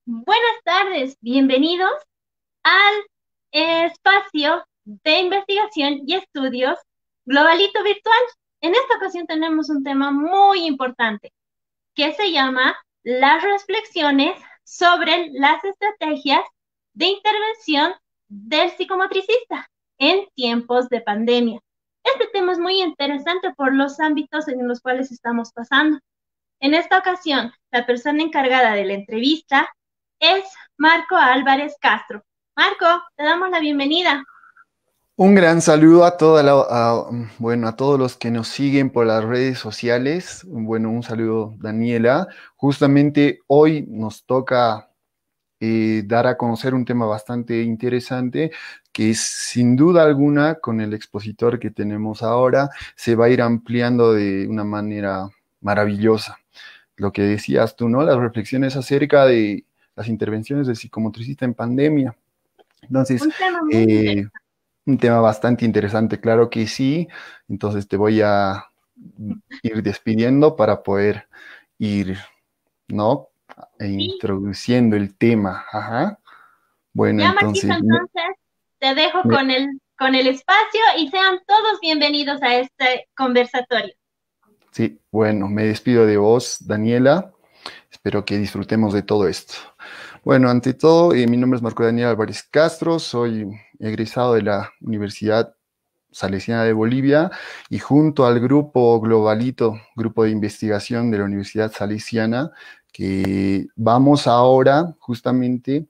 Buenas tardes, bienvenidos al espacio de investigación y estudios Globalito Virtual. En esta ocasión tenemos un tema muy importante que se llama las reflexiones sobre las estrategias de intervención del psicomotricista en tiempos de pandemia. Este tema es muy interesante por los ámbitos en los cuales estamos pasando. En esta ocasión, la persona encargada de la entrevista es Marco Álvarez Castro. Marco, te damos la bienvenida. Un gran saludo a a todos los que nos siguen por las redes sociales. Bueno, un saludo, Daniela. Justamente hoy nos toca dar a conocer un tema bastante interesante que sin duda alguna con el expositor que tenemos ahora se va a ir ampliando de una manera maravillosa. Lo que decías tú, ¿no? Las reflexiones acerca de las intervenciones del psicomotricista en pandemia. Entonces, Un tema muy eh, interesante. un tema bastante interesante, claro que sí. Entonces te voy a ir despidiendo para poder ir, ¿no? Sí, Introduciendo el tema. Ajá. Bueno, ya Marquito, entonces, entonces te dejo me- con el espacio y sean todos bienvenidos a este conversatorio. sí, bueno, me despido de vos, Daniela. Espero que disfrutemos de todo esto. Bueno, ante todo, mi nombre es Marco Daniel Álvarez Castro, soy egresado de la Universidad Salesiana de Bolivia y junto al grupo Globalito, grupo de investigación de la Universidad Salesiana, que vamos ahora justamente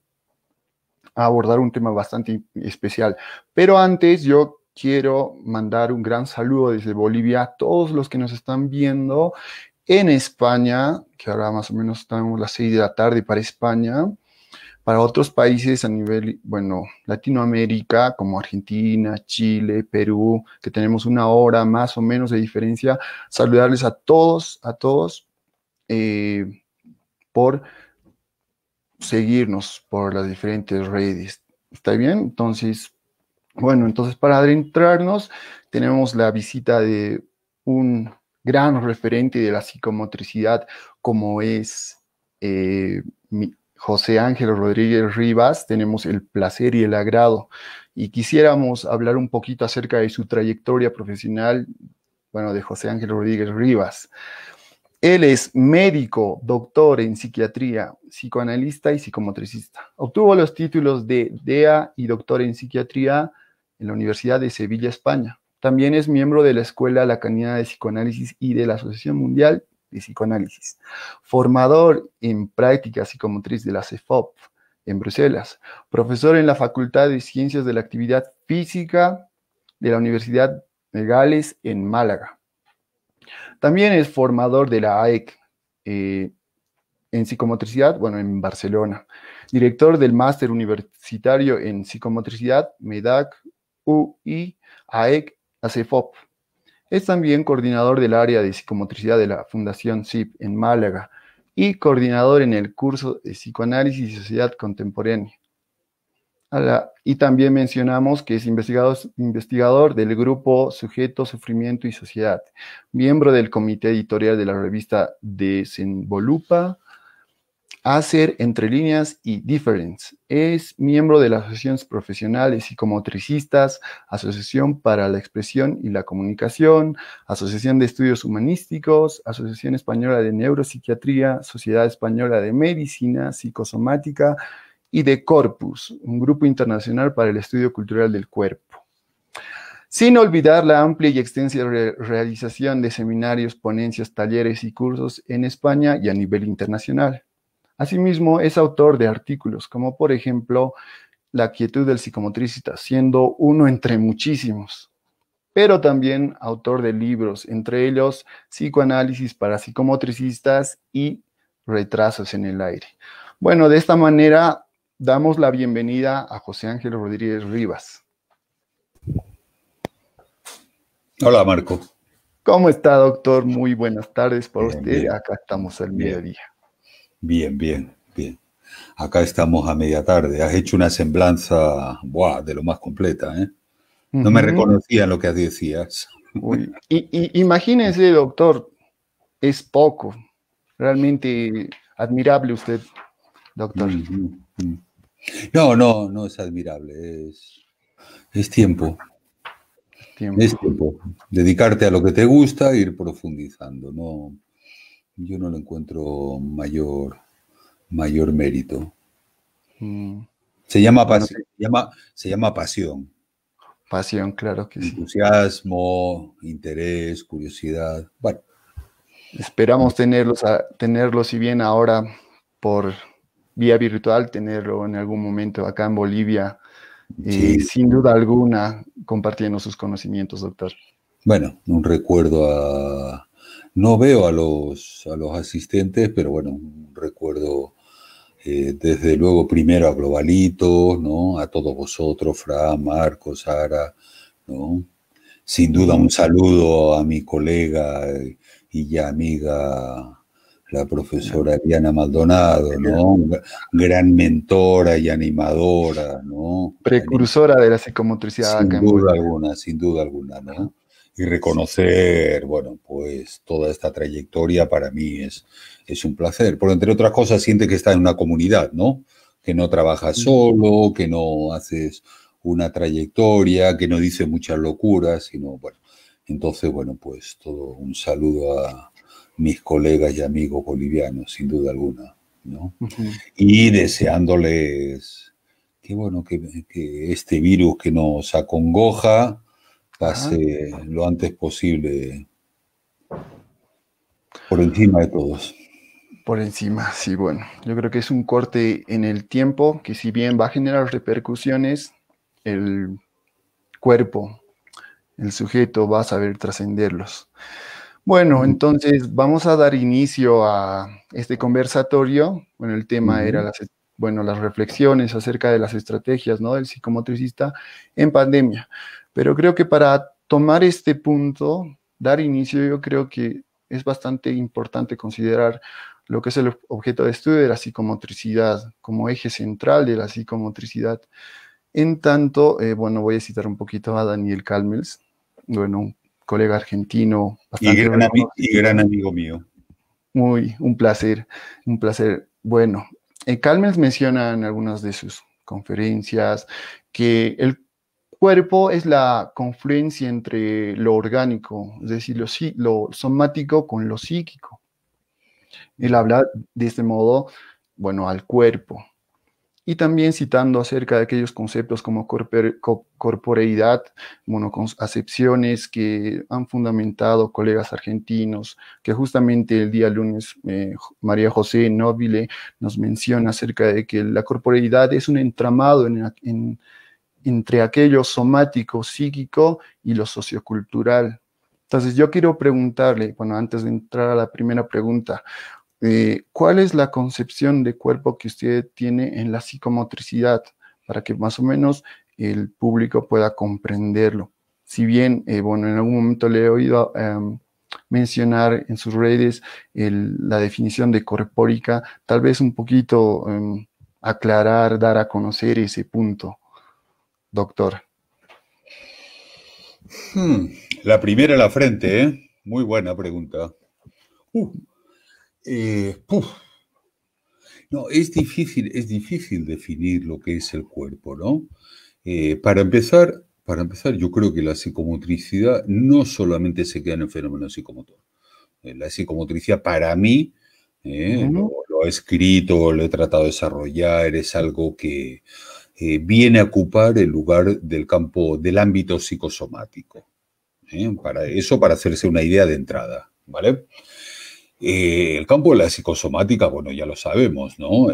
a abordar un tema bastante especial. Pero antes yo quiero mandar un gran saludo desde Bolivia a todos los que nos están viendo en España, que ahora más o menos estamos a las 6 de la tarde para España, para otros países a nivel, bueno, Latinoamérica, como Argentina, Chile, Perú, que tenemos una hora más o menos de diferencia, saludarles a todos, eh, por seguirnos por las diferentes redes. ¿Está bien? Entonces, bueno, entonces para adentrarnos, tenemos la visita de un gran referente de la psicomotricidad, como es José Ángel Rodríguez Rivas. Tenemos el placer y el agrado. Y quisiéramos hablar un poquito acerca de su trayectoria profesional, bueno, de José Ángel Rodríguez Rivas. Él es médico, doctor en psiquiatría, psicoanalista y psicomotricista. Obtuvo los títulos de DEA y doctor en psiquiatría en la Universidad de Sevilla, España. También es miembro de la Escuela Lacaniana de Psicoanálisis y de la Asociación Mundial de Psicoanálisis. Formador en práctica psicomotriz de la CEFOP en Bruselas. Profesor en la Facultad de Ciencias de la Actividad Física de la Universidad de Gales en Málaga. También es formador de la AEC en psicomotricidad, bueno, en Barcelona. Director del máster universitario en psicomotricidad, MEDAC, UI, AEC, ACEFOP. Es también coordinador del área de psicomotricidad de la Fundación CIP en Málaga y coordinador en el curso de Psicoanálisis y Sociedad Contemporánea. Y también mencionamos que es investigador del grupo Sujeto, Sufrimiento y Sociedad, miembro del comité editorial de la revista Desenvolupa, Hacer, Entre Líneas y Difference. Es miembro de las asociaciones profesionales psicomotricistas, Asociación para la Expresión y la Comunicación, Asociación de Estudios Humanísticos, Asociación Española de Neuropsiquiatría, Sociedad Española de Medicina Psicosomática y de Corpus, un grupo internacional para el estudio cultural del cuerpo. Sin olvidar la amplia y extensa realización de seminarios, ponencias, talleres y cursos en España y a nivel internacional. Asimismo, es autor de artículos como, por ejemplo, La quietud del psicomotricista, siendo uno entre muchísimos, pero también autor de libros, entre ellos Psicoanálisis para psicomotricistas y Retrasos en el aire. Bueno, de esta manera damos la bienvenida a José Ángel Rodríguez Rivas. Hola, Marco. ¿Cómo está, doctor? Muy buenas tardes para Bien, usted. bien, Acá estamos al bien, mediodía. bien, bien, bien. Acá estamos a media tarde. Has hecho una semblanza, buah, de lo más completa, ¿eh? No me Ujú. reconocía en lo que decías. Uy. Imagínense, doctor, es poco. Realmente admirable usted. doctor. No es admirable, es tiempo. Es tiempo. Dedicarte a lo que te gusta e ir profundizando. No, yo no le encuentro mayor mérito. Se llama pasión. Se llama pasión. Pasión, claro que sí. Entusiasmo, interés, curiosidad. Bueno. Esperamos tenerlos, si bien ahora por vía virtual, tenerlo en algún momento acá en Bolivia, Sí. sin duda alguna, compartiendo sus conocimientos, doctor. Bueno, un recuerdo no veo a los asistentes, pero bueno, un recuerdo desde luego primero a Globalito, ¿no? A todos vosotros, Fra, Marcos, Sara, ¿no? Sin duda un saludo a mi colega y ya amiga, la profesora Diana Maldonado, ¿no? Gran mentora y animadora, ¿no? Precursora de la psicomotricidad acá en Bolivia. Sin duda alguna, ¿no? Y reconocer, bueno, pues toda esta trayectoria para mí es un placer. Por entre otras cosas, siente que está en una comunidad, ¿no? Que no trabajas solo, que no haces una trayectoria, que no dice muchas locuras, sino, bueno, entonces, bueno, pues todo un saludo a mis colegas y amigos bolivianos, sin duda alguna, ¿no? Y deseándoles que, bueno, que este virus que nos acongoja pase lo antes posible por encima de todos. Por encima, sí, bueno. Yo creo que es un corte en el tiempo que si bien va a generar repercusiones, el cuerpo, el sujeto va a saber trascenderlos. Bueno, entonces vamos a dar inicio a este conversatorio. Bueno, el tema era las reflexiones acerca de las estrategias, ¿no?, del psicomotricista en pandemia. Pero creo que para tomar este punto, dar inicio, yo creo que es bastante importante considerar lo que es el objeto de estudio de la psicomotricidad como eje central de la psicomotricidad. En tanto, bueno, voy a citar un poquito a Daniel Kalmels, bueno, un colega argentino bastante y gran amigo mío. Un placer, un placer. Bueno, Kalmels menciona en algunas de sus conferencias que el cuerpo es la confluencia entre lo orgánico, es decir, lo somático con lo psíquico. Él habla de este modo, bueno, al cuerpo. Y también citando acerca de aquellos conceptos como corporeidad, bueno, con acepciones que han fundamentado colegas argentinos, que justamente el día lunes María José Nobile nos menciona acerca de que la corporeidad es un entramado entre aquello somático, psíquico y lo sociocultural. Entonces yo quiero preguntarle, bueno, antes de entrar a la primera pregunta, ¿cuál es la concepción de cuerpo que usted tiene en la psicomotricidad? Para que más o menos el público pueda comprenderlo. Si bien, bueno, en algún momento le he oído mencionar en sus redes la definición de corpórica, tal vez un poquito aclarar, dar a conocer ese punto, doctor. La primera en la frente, ¿eh? Muy buena pregunta. No, es difícil definir lo que es el cuerpo, ¿no? Para empezar, yo creo que la psicomotricidad no solamente se queda en el fenómeno psicomotor. La psicomotricidad para mí, lo he escrito, lo he tratado de desarrollar, es algo que viene a ocupar el lugar del ámbito psicosomático. Para hacerse una idea de entrada, ¿vale? El campo de la psicosomática, bueno, ya lo sabemos, ¿no?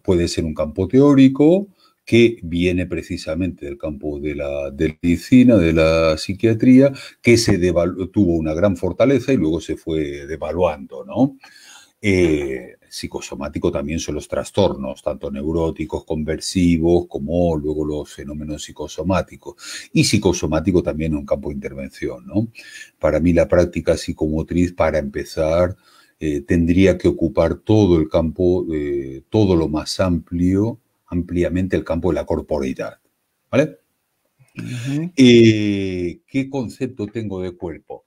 Puede ser un campo teórico que viene precisamente del campo de la medicina, de la psiquiatría, que tuvo una gran fortaleza y luego se fue devaluando, ¿no? Psicosomático también son los trastornos, tanto neuróticos, conversivos, como luego los fenómenos psicosomáticos. Y psicosomático también es un campo de intervención, ¿no? Para mí la práctica psicomotriz, para empezar, tendría que ocupar todo el campo, todo lo más ampliamente el campo de la corporeidad, ¿vale? ¿Qué concepto tengo de cuerpo?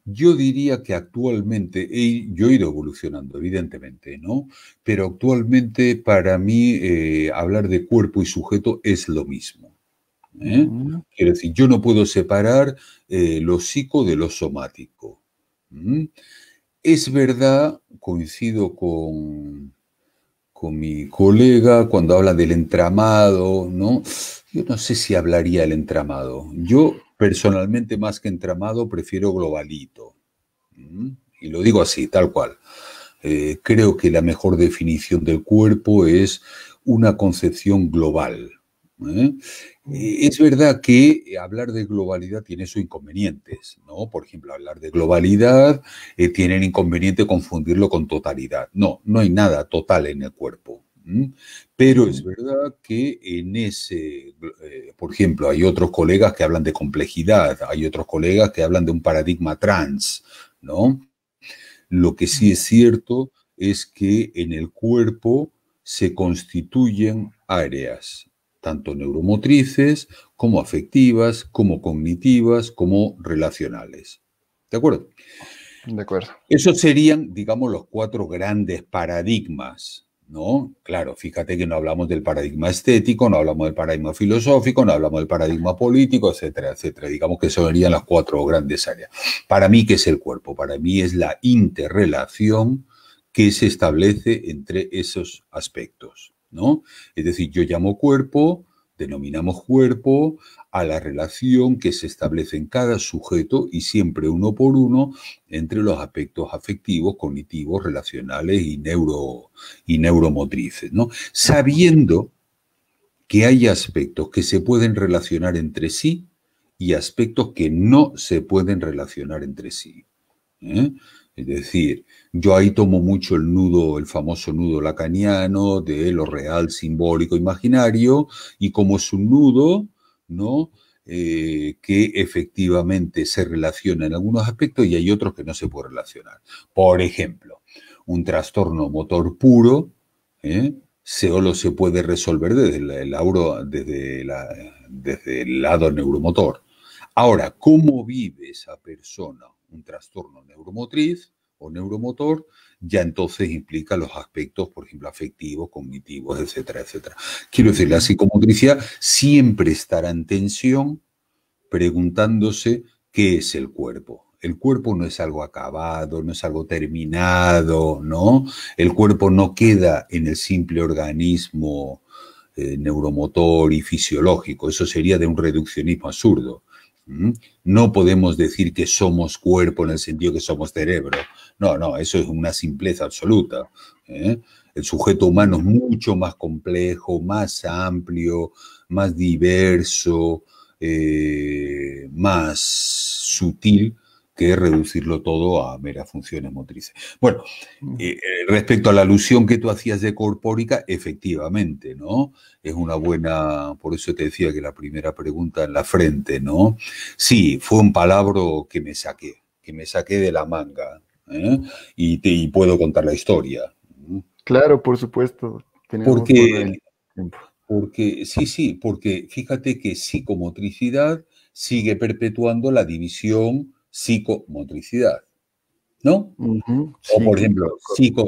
Yo diría que actualmente, yo he ido evolucionando, evidentemente, ¿no? Pero actualmente para mí hablar de cuerpo y sujeto es lo mismo. ¿Eh? Quiero decir, yo no puedo separar lo psico de lo somático. ¿Mm? Es verdad, coincido con mi colega cuando habla del entramado, ¿no? Yo no sé si hablaría del entramado. Yo personalmente más que entramado prefiero globalito. ¿Mm? Y lo digo así, tal cual. Creo que la mejor definición del cuerpo es una concepción global. ¿Eh? Es verdad que hablar de globalidad tiene sus inconvenientes, ¿no? Por ejemplo, hablar de globalidad tiene el inconveniente confundirlo con totalidad. No, no hay nada total en el cuerpo. Pero es verdad que en ese, por ejemplo, hay otros colegas que hablan de complejidad, hay otros colegas que hablan de un paradigma trans, ¿no? Lo que sí es cierto es que en el cuerpo se constituyen áreas, tanto neuromotrices como afectivas, como cognitivas, como relacionales. ¿De acuerdo? De acuerdo. Esos serían, digamos, los 4 grandes paradigmas, ¿no? Claro, fíjate que no hablamos del paradigma estético, no hablamos del paradigma filosófico, no hablamos del paradigma político, etcétera, etcétera. Digamos que eso serían las 4 grandes áreas. Para mí, ¿qué es el cuerpo? Para mí es la interrelación que se establece entre esos aspectos, ¿no? Es decir, yo llamo cuerpo, denominamos cuerpo a la relación que se establece en cada sujeto y siempre uno por uno entre los aspectos afectivos, cognitivos, relacionales y neuromotrices, ¿no? Sabiendo que hay aspectos que se pueden relacionar entre sí y aspectos que no se pueden relacionar entre sí. ¿Eh? Es decir, yo ahí tomo mucho el nudo, el famoso nudo lacaniano de lo real, simbólico, imaginario, y como es un nudo, ¿no? Que efectivamente se relaciona en algunos aspectos y hay otros que no se pueden relacionar. Por ejemplo, un trastorno motor puro, solo se puede resolver desde el lado neuromotor. Ahora, ¿cómo vive esa persona un trastorno neuromotriz o neuromotor? Ya entonces implica los aspectos, por ejemplo, afectivos, cognitivos, etcétera, etcétera. Quiero decir, la psicomotricidad siempre estará en tensión preguntándose qué es el cuerpo. El cuerpo no es algo acabado, no es algo terminado, ¿no? El cuerpo no queda en el simple organismo neuromotor y fisiológico. Eso sería de un reduccionismo absurdo. No podemos decir que somos cuerpo en el sentido que somos cerebro. No, no, eso es una simpleza absoluta. El sujeto humano es mucho más complejo, más amplio, más diverso, más sutil que reducirlo todo a meras funciones motrices. Bueno, respecto a la alusión que tú hacías de corpórica, efectivamente, ¿no? Es una buena, por eso te decía que la primera pregunta en la frente, ¿no? Sí, fue un palabra que me saqué de la manga, y puedo contar la historia. Claro, por supuesto. Tenemos todo Porque, el tiempo. sí, porque fíjate que psicomotricidad sigue perpetuando la división psicomotricidad, ¿no? O, por ejemplo,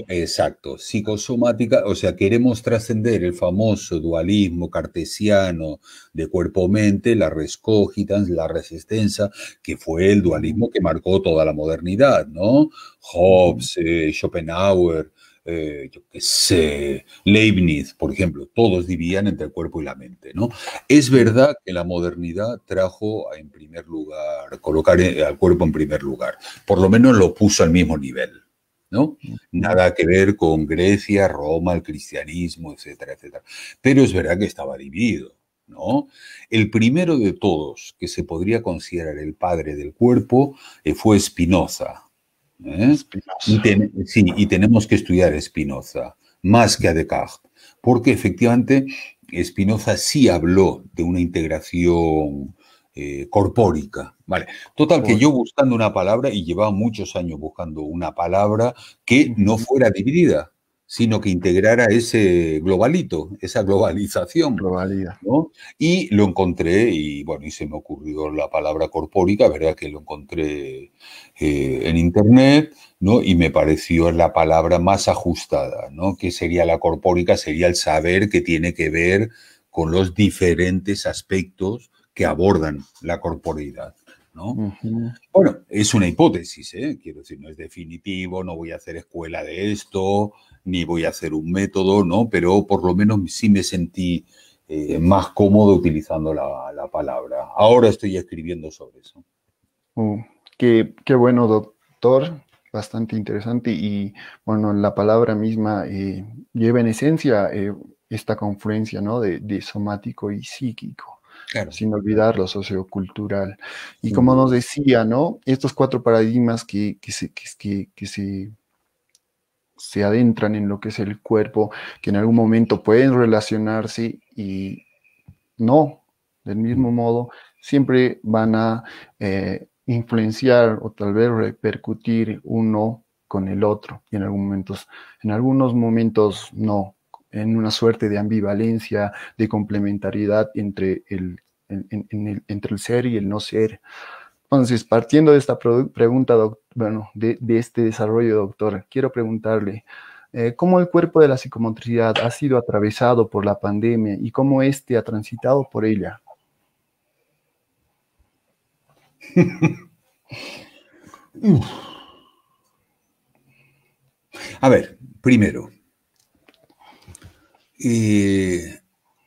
exacto, psicosomática, o sea, queremos trascender el famoso dualismo cartesiano de cuerpo-mente, la res cogitans, la res extensa, que fue el dualismo que marcó toda la modernidad, ¿no? Hobbes, Schopenhauer, yo qué sé, Leibniz, por ejemplo, todos dividían entre el cuerpo y la mente, ¿no? Es verdad que la modernidad trajo en primer lugar, colocar al cuerpo en primer lugar, por lo menos lo puso al mismo nivel, ¿no? Nada que ver con Grecia, Roma, el cristianismo, etcétera, etcétera. Pero es verdad que estaba dividido, ¿no? El primero de todos que se podría considerar el padre del cuerpo fue Spinoza. Y tenemos que estudiar a Spinoza, más que a Descartes, porque efectivamente Spinoza sí habló de una integración corpórica. Vale. Total, que yo buscando una palabra, y llevaba muchos años buscando una palabra que no fuera dividida. sino que integrara ese globalito, esa globalización, Globalidad. ¿no? Y lo encontré, y bueno, y se me ocurrió la palabra corpórica, ¿verdad? Que lo encontré en internet, ¿no? Y me pareció la palabra más ajustada, ¿no? Que sería la corpórica, sería el saber que tiene que ver con los diferentes aspectos que abordan la corporeidad, ¿no? Ujú. Bueno, es una hipótesis, ¿eh? Quiero decir, no es definitivo, no voy a hacer escuela de esto, ni voy a hacer un método, ¿no? Pero por lo menos sí me sentí más cómodo utilizando la palabra. Ahora estoy escribiendo sobre eso. Uh, qué bueno, doctor, bastante interesante y bueno, la palabra misma lleva en esencia esta confluencia, ¿no? De somático y psíquico, Claro. sin olvidar lo sociocultural. Y como nos decía, ¿no? Estos cuatro paradigmas que se adentran en lo que es el cuerpo, que en algún momento pueden relacionarse y no, del mismo modo, siempre van a influenciar o tal vez repercutir uno con el otro, y en algunos momentos no, en una suerte de ambivalencia, de complementariedad entre el ser y el no ser. Entonces, partiendo de esta pregunta, bueno, de este desarrollo, doctor, quiero preguntarle, ¿cómo el cuerpo de la psicomotricidad ha sido atravesado por la pandemia y cómo éste ha transitado por ella? A ver, primero,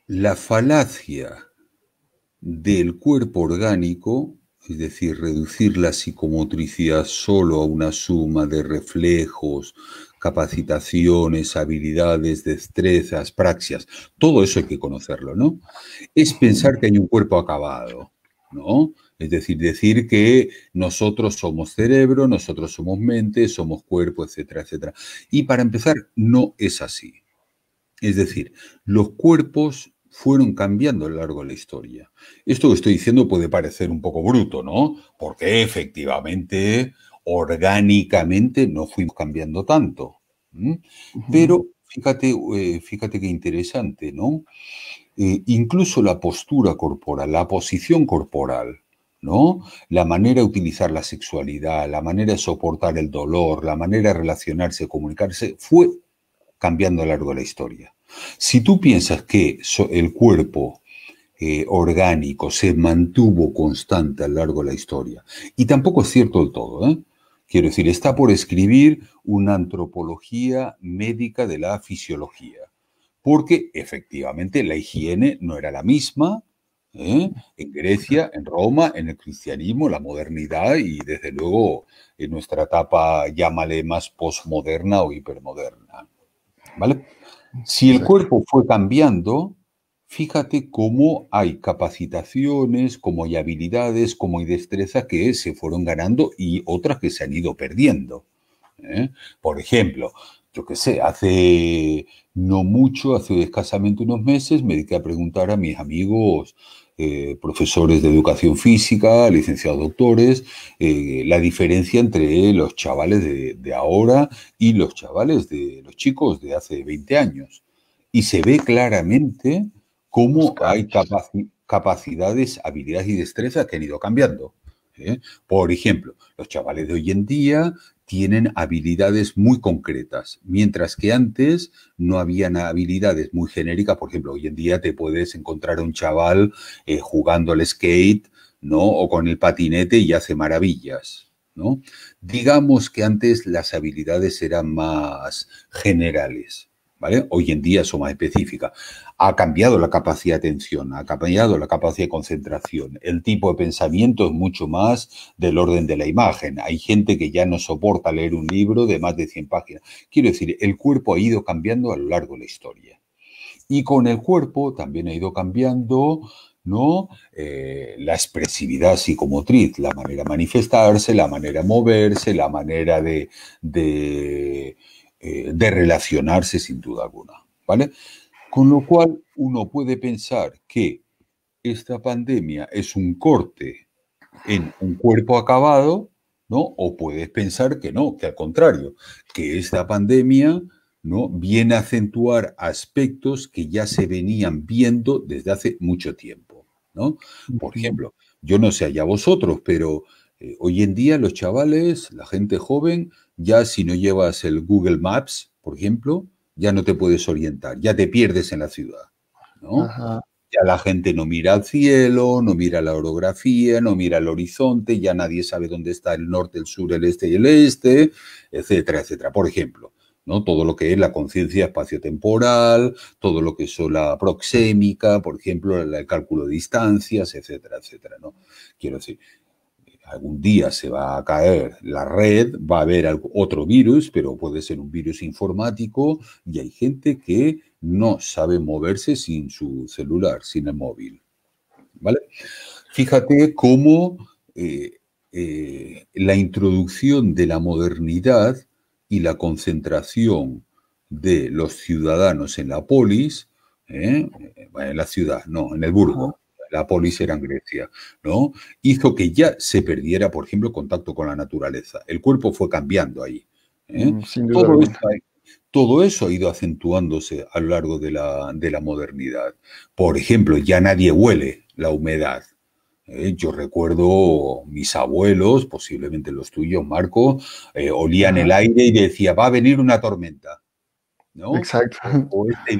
la falacia del cuerpo orgánico, es decir, reducir la psicomotricidad solo a una suma de reflejos, capacitaciones, habilidades, destrezas, praxias, todo eso hay que conocerlo, ¿no? Es pensar que hay un cuerpo acabado, ¿no? Es decir que nosotros somos cerebro, nosotros somos mente, somos cuerpo, etcétera, etcétera. Y para empezar, no es así. Es decir, los cuerpos fueron cambiando a lo largo de la historia. Esto que estoy diciendo puede parecer un poco bruto, ¿no? Porque efectivamente, orgánicamente, no fuimos cambiando tanto. Pero fíjate qué interesante, ¿no? Incluso la postura corporal, la posición corporal, ¿no? La manera de utilizar la sexualidad, la manera de soportar el dolor, la manera de relacionarse, comunicarse, fue cambiando a lo largo de la historia. Si tú piensas que el cuerpo orgánico se mantuvo constante a lo largo de la historia, y tampoco es cierto del todo, ¿eh? Quiero decir, está por escribir una antropología médica de la fisiología, porque efectivamente la higiene no era la misma, ¿eh? En Grecia, en Roma, en el cristianismo, la modernidad y desde luego en nuestra etapa, llámale más posmoderna o hipermoderna. ¿Vale? Si el Exacto. cuerpo fue cambiando, fíjate cómo hay capacitaciones, cómo hay habilidades, cómo hay destrezas que se fueron ganando y otras que se han ido perdiendo, ¿eh? Por ejemplo, yo qué sé, hace no mucho, hace escasamente unos meses, me dediqué a preguntar a mis amigos profesores de educación física, licenciados doctores, la diferencia entre los chavales de ahora y los chavales de los chicos de hace 20 años. Y se ve claramente Los cómo hay cambios. capacidades, habilidades y destrezas que han ido cambiando, ¿eh? Por ejemplo, los chavales de hoy en día tienen habilidades muy concretas, mientras que antes no habían habilidades muy genéricas. Por ejemplo, hoy en día te puedes encontrar a un chaval jugando al skate, ¿no? O con el patinete y hace maravillas, ¿no? Digamos que antes las habilidades eran más generales, ¿vale? Hoy en día son más específicas. Ha cambiado la capacidad de atención, ha cambiado la capacidad de concentración. El tipo de pensamiento es mucho más del orden de la imagen. Hay gente que ya no soporta leer un libro de más de 100 páginas. Quiero decir, el cuerpo ha ido cambiando a lo largo de la historia. Y con el cuerpo también ha ido cambiando, ¿no? La expresividad psicomotriz, la manera de manifestarse, la manera de moverse, la manera de relacionarse sin duda alguna, ¿vale? Con lo cual uno puede pensar que esta pandemia es un corte en un cuerpo acabado, ¿no? O puedes pensar que no, que al contrario, que esta pandemia ¿no? Viene a acentuar aspectos que ya se venían viendo desde hace mucho tiempo, ¿no? Por ejemplo, yo no sé allá vosotros, pero hoy en día los chavales, la gente joven, ya si no llevas el Google Maps, por ejemplo, ya no te puedes orientar, ya te pierdes en la ciudad, ¿no? Ajá. Ya la gente no mira al cielo, no mira la orografía, no mira el horizonte, ya nadie sabe dónde está el norte, el sur, el este, etcétera, etcétera. Por ejemplo, ¿no? Todo lo que es la conciencia espaciotemporal, todo lo que es la proxémica, por ejemplo, el cálculo de distancias, etcétera, etcétera, ¿no? Quiero decir, algún día se va a caer la red, va a haber otro virus, pero puede ser un virus informático y hay gente que no sabe moverse sin su celular, sin el móvil. ¿Vale? Fíjate cómo la introducción de la modernidad y la concentración de los ciudadanos en la polis, bueno, en la ciudad, no, en el burgo, la polis era en Grecia, ¿no? Hizo que ya se perdiera, por ejemplo, contacto con la naturaleza. El cuerpo fue cambiando ahí. Sin duda Todo alguna. esto, todo eso ha ido acentuándose a lo largo de la modernidad. Por ejemplo, ya nadie huele la humedad. Yo recuerdo mis abuelos, posiblemente los tuyos, Marco, olían el aire y decía, va a venir una tormenta, ¿no? Exacto. O este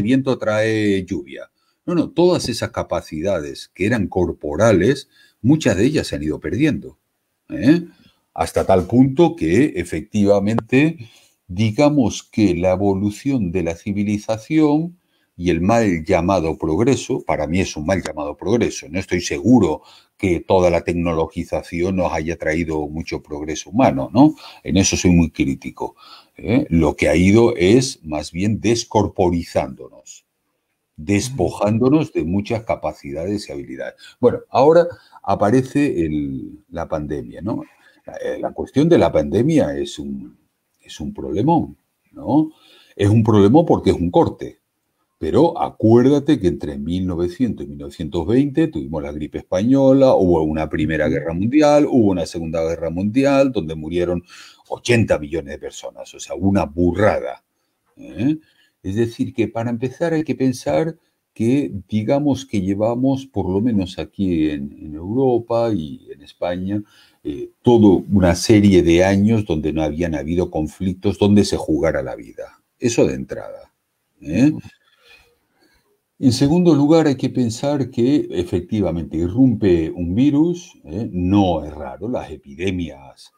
viento trae lluvia. No, no, todas esas capacidades que eran corporales, muchas de ellas se han ido perdiendo. ¿eh? Hasta tal punto que efectivamente, digamos que la evolución de la civilización y el mal llamado progreso, para mí es un mal llamado progreso, no estoy seguro que toda la tecnologización nos haya traído mucho progreso humano, ¿no? En eso soy muy crítico. Lo que ha ido es más bien descorporizándonos, despojándonos de muchas capacidades y habilidades. Bueno, ahora aparece la pandemia, ¿no? La cuestión de la pandemia es un problemón, ¿no? Es un problemón porque es un corte. Pero acuérdate que entre 1900 y 1920 tuvimos la gripe española, hubo una Primera Guerra Mundial, hubo una Segunda Guerra Mundial, donde murieron 80 millones de personas, o sea, una burrada. ¿eh? Es decir, que para empezar hay que pensar que digamos que llevamos, por lo menos aquí en Europa y en España, toda una serie de años donde no habían habido conflictos, donde se jugara la vida. Eso de entrada. En segundo lugar, hay que pensar que efectivamente irrumpe un virus, no es raro, las epidemias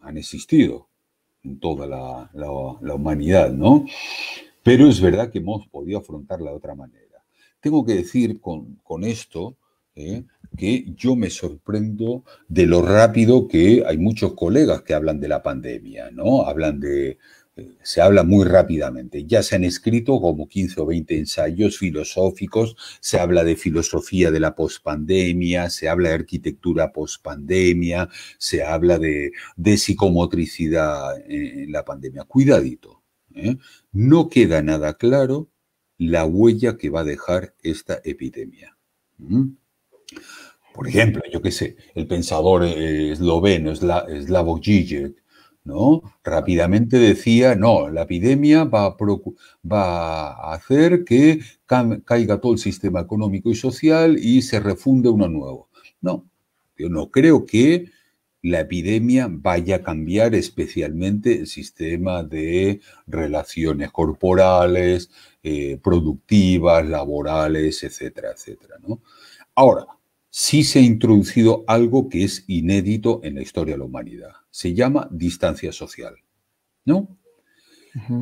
han existido en toda la humanidad, ¿no? Pero es verdad que hemos podido afrontarla de otra manera. Tengo que decir con esto que yo me sorprendo de lo rápido que hay muchos colegas que hablan de la pandemia, ¿no? Se habla muy rápidamente. Ya se han escrito como 15 o 20 ensayos filosóficos, se habla de filosofía de la pospandemia, se habla de arquitectura pospandemia, se habla de psicomotricidad en la pandemia. Cuidadito, no queda nada claro la huella que va a dejar esta epidemia. Por ejemplo, yo qué sé, el pensador esloveno Slavoj Žižek, ¿no? Rápidamente decía, no, la epidemia va a hacer que caiga todo el sistema económico y social y se refunde uno nuevo. No, yo no creo que la epidemia vaya a cambiar especialmente el sistema de relaciones corporales, productivas, laborales, etcétera, etcétera, ¿no? Ahora, sí se ha introducido algo que es inédito en la historia de la humanidad. Se llama distancia social, ¿no?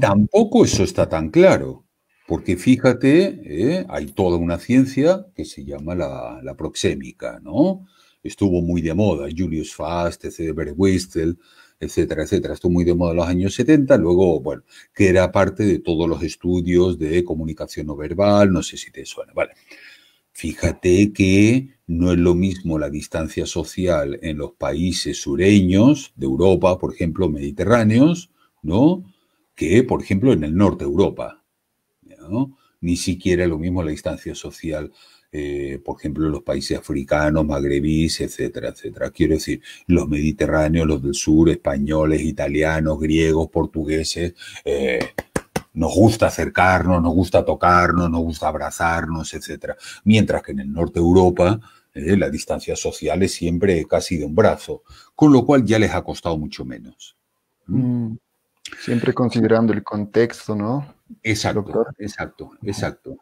Tampoco eso está tan claro, porque fíjate, hay toda una ciencia que se llama la proxémica, ¿no? Estuvo muy de moda, Julius Fast, Bert Wistel, etcétera, etcétera. Estuvo muy de moda en los años 70, luego, bueno, que era parte de todos los estudios de comunicación no verbal, no sé si te suena, vale. Fíjate que no es lo mismo la distancia social en los países sureños de Europa, por ejemplo, mediterráneos, ¿no? Que, por ejemplo, en el norte de Europa, ¿no? Ni siquiera es lo mismo la distancia social por ejemplo, los países africanos, magrebíes, etcétera, etcétera. Quiero decir, los mediterráneos, los del sur, españoles, italianos, griegos, portugueses, nos gusta acercarnos, nos gusta tocarnos, nos gusta abrazarnos, etcétera. Mientras que en el norte de Europa la distancia social es siempre casi de un brazo, con lo cual ya les ha costado mucho menos. Siempre considerando el contexto, ¿no? Exacto, Doctor. exacto, exacto.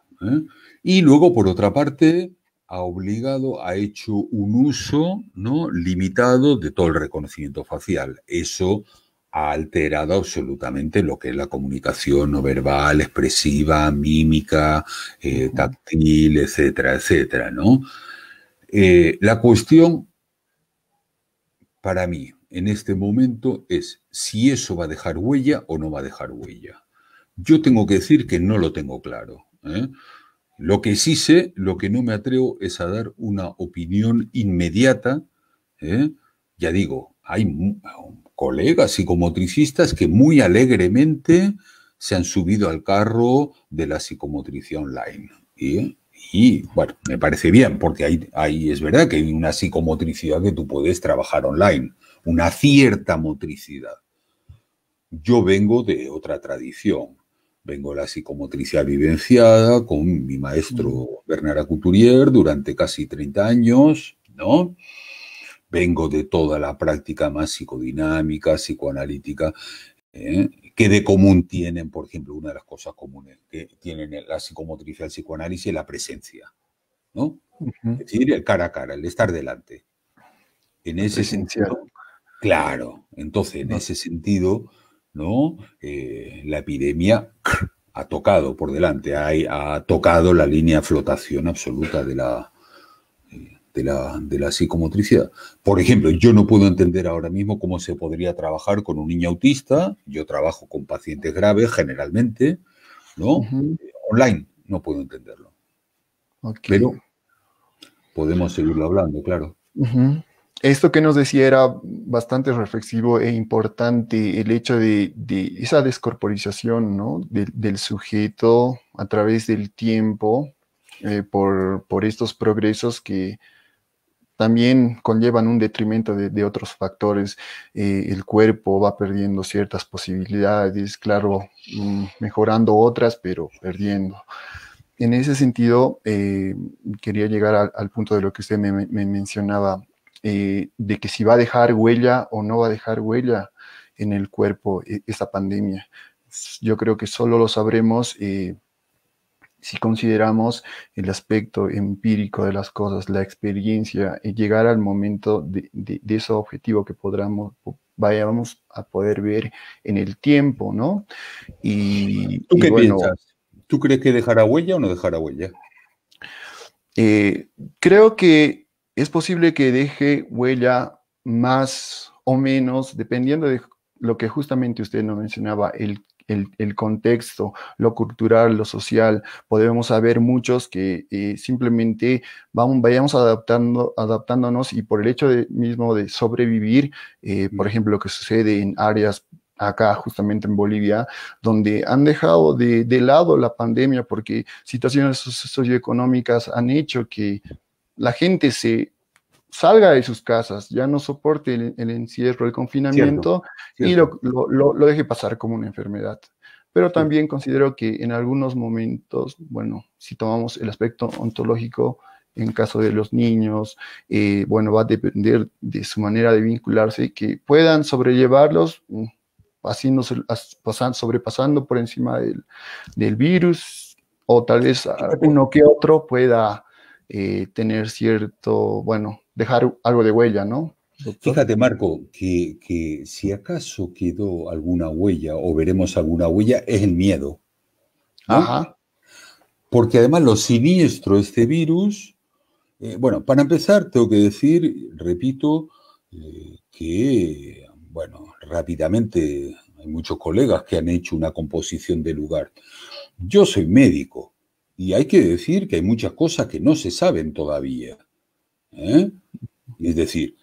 Y luego, por otra parte, ha hecho un uso, ¿no?, limitado de todo el reconocimiento facial. Eso ha alterado absolutamente lo que es la comunicación no verbal, expresiva, mímica, táctil, etcétera, etcétera, ¿no? La cuestión, para mí, en este momento, es si eso va a dejar huella o no va a dejar huella. Yo tengo que decir que no lo tengo claro, ¿eh? Lo que sí sé, lo que no me atrevo es a dar una opinión inmediata, ¿eh? Ya digo, hay colegas psicomotricistas que muy alegremente se han subido al carro de la psicomotricidad online. Y bueno, me parece bien, porque ahí es verdad que hay una psicomotricidad que tú puedes trabajar online, una cierta motricidad. Yo vengo de otra tradición. Vengo de la psicomotricidad vivenciada con mi maestro Bernard Couturier durante casi 30 años, ¿no? Vengo de toda la práctica más psicodinámica, psicoanalítica, que de común tienen, por ejemplo, una de las cosas comunes que tienen la psicomotricidad, el psicoanálisis, es la presencia, ¿no? Es decir, el cara a cara, el estar delante. En ese sentido, claro, entonces en ese sentido, ¿no? La epidemia ha tocado por delante, ha tocado la línea de flotación absoluta de la psicomotricidad. Por ejemplo, yo no puedo entender ahora mismo cómo se podría trabajar con un niño autista. Yo trabajo con pacientes graves generalmente, ¿no? Online, no puedo entenderlo. Pero podemos seguirlo hablando, claro. Esto que nos decía era bastante reflexivo e importante, el hecho de esa descorporización, ¿no?, del sujeto a través del tiempo, por estos progresos que también conllevan un detrimento de otros factores. El cuerpo va perdiendo ciertas posibilidades, claro, mejorando otras, pero perdiendo. En ese sentido, quería llegar al punto de lo que usted me mencionaba, de que si va a dejar huella o no va a dejar huella en el cuerpo esta pandemia. Yo creo que solo lo sabremos si consideramos el aspecto empírico de las cosas, la experiencia, y llegar al momento de ese objetivo que vayamos a poder ver en el tiempo, ¿no? ¿Tú qué piensas? ¿Tú crees que dejará huella o no dejará huella? Creo que es posible que deje huella más o menos, dependiendo de lo que justamente usted nos mencionaba, el contexto, lo cultural, lo social. Podemos saber muchos que simplemente vayamos adaptándonos, y por el hecho mismo de sobrevivir, por ejemplo, lo que sucede en áreas acá justamente en Bolivia, donde han dejado de lado la pandemia porque situaciones socioeconómicas han hecho que la gente se salga de sus casas, ya no soporte el encierro, el confinamiento, cierto. Y lo deje pasar como una enfermedad. Pero también considero que en algunos momentos, bueno, si tomamos el aspecto ontológico, en caso de los niños, bueno, va a depender de su manera de vincularse, que puedan sobrellevarlos, sobrepasando por encima del virus, o tal vez uno que otro pueda tener cierto, bueno, dejar algo de huella, ¿no, doctor? Fíjate, Marco, que si acaso quedó alguna huella o veremos alguna huella, es el miedo, ¿no? Ajá. Porque además lo siniestro de este virus, bueno, para empezar tengo que decir, repito, que, bueno, rápidamente hay muchos colegas que han hecho una composición de lugar. Yo soy médico y hay que decir que hay muchas cosas que no se saben todavía, ¿eh? Es decir,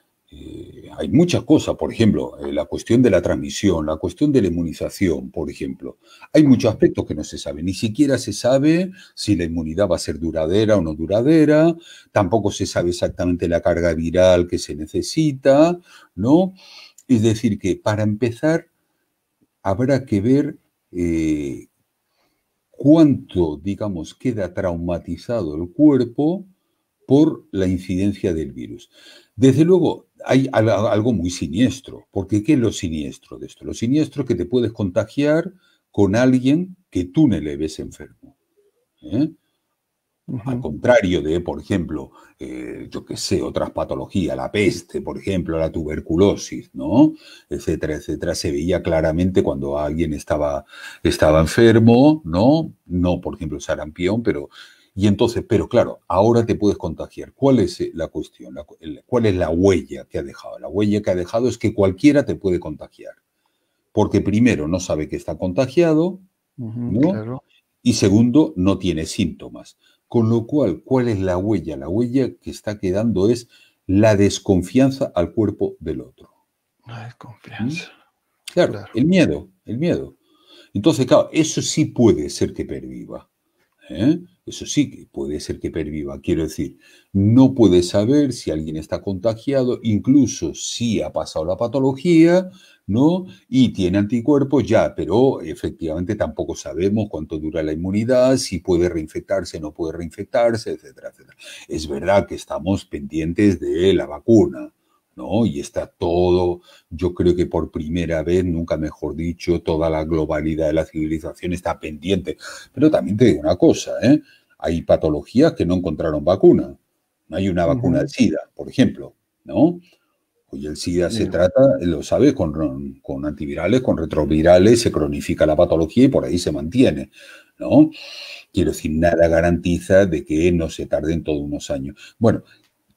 Hay muchas cosas, por ejemplo, la cuestión de la transmisión, la cuestión de la inmunización, por ejemplo. Hay muchos aspectos que no se saben. Ni siquiera se sabe si la inmunidad va a ser duradera o no duradera. Tampoco se sabe exactamente la carga viral que se necesita, ¿no? Es decir, que para empezar habrá que ver cuánto, digamos, queda traumatizado el cuerpo por la incidencia del virus. Desde luego, hay algo muy siniestro, porque ¿qué es lo siniestro de esto? Lo siniestro es que te puedes contagiar con alguien que tú no le ves enfermo. ¿Eh? Al contrario de, por ejemplo, yo qué sé, otras patologías, la peste, por ejemplo, la tuberculosis, ¿no? Etcétera, etcétera. Se veía claramente cuando alguien estaba enfermo, ¿no? No, por ejemplo, sarampión, pero... Y entonces, pero claro, ahora te puedes contagiar. ¿Cuál es la cuestión? ¿Cuál es la huella que ha dejado? La huella que ha dejado es que cualquiera te puede contagiar. Porque primero no sabe que está contagiado, ¿no? Claro. Y segundo, no tiene síntomas. Con lo cual, ¿cuál es la huella? La huella que está quedando es la desconfianza al cuerpo del otro. La desconfianza. Claro, Claro. el miedo, el miedo. Entonces, claro, eso sí puede ser que perviva. Eso sí que puede ser que perviva. Quiero decir, no puedes saber si alguien está contagiado, incluso si ha pasado la patología, ¿no? Y tiene anticuerpos ya, pero efectivamente tampoco sabemos cuánto dura la inmunidad, si puede reinfectarse, no puede reinfectarse, etcétera, etcétera. Es verdad que estamos pendientes de la vacuna, ¿no? Y está todo, yo creo que por primera vez, nunca mejor dicho, toda la globalidad de la civilización está pendiente. Pero también te digo una cosa, ¿eh? Hay patologías que no encontraron vacuna. No hay una vacuna del SIDA, por ejemplo, ¿no? Oye, el SIDA se trata, lo sabes, con antivirales, con retrovirales, se cronifica la patología y por ahí se mantiene, ¿no? Quiero decir, nada garantiza de que no se tarden todos unos años. Bueno,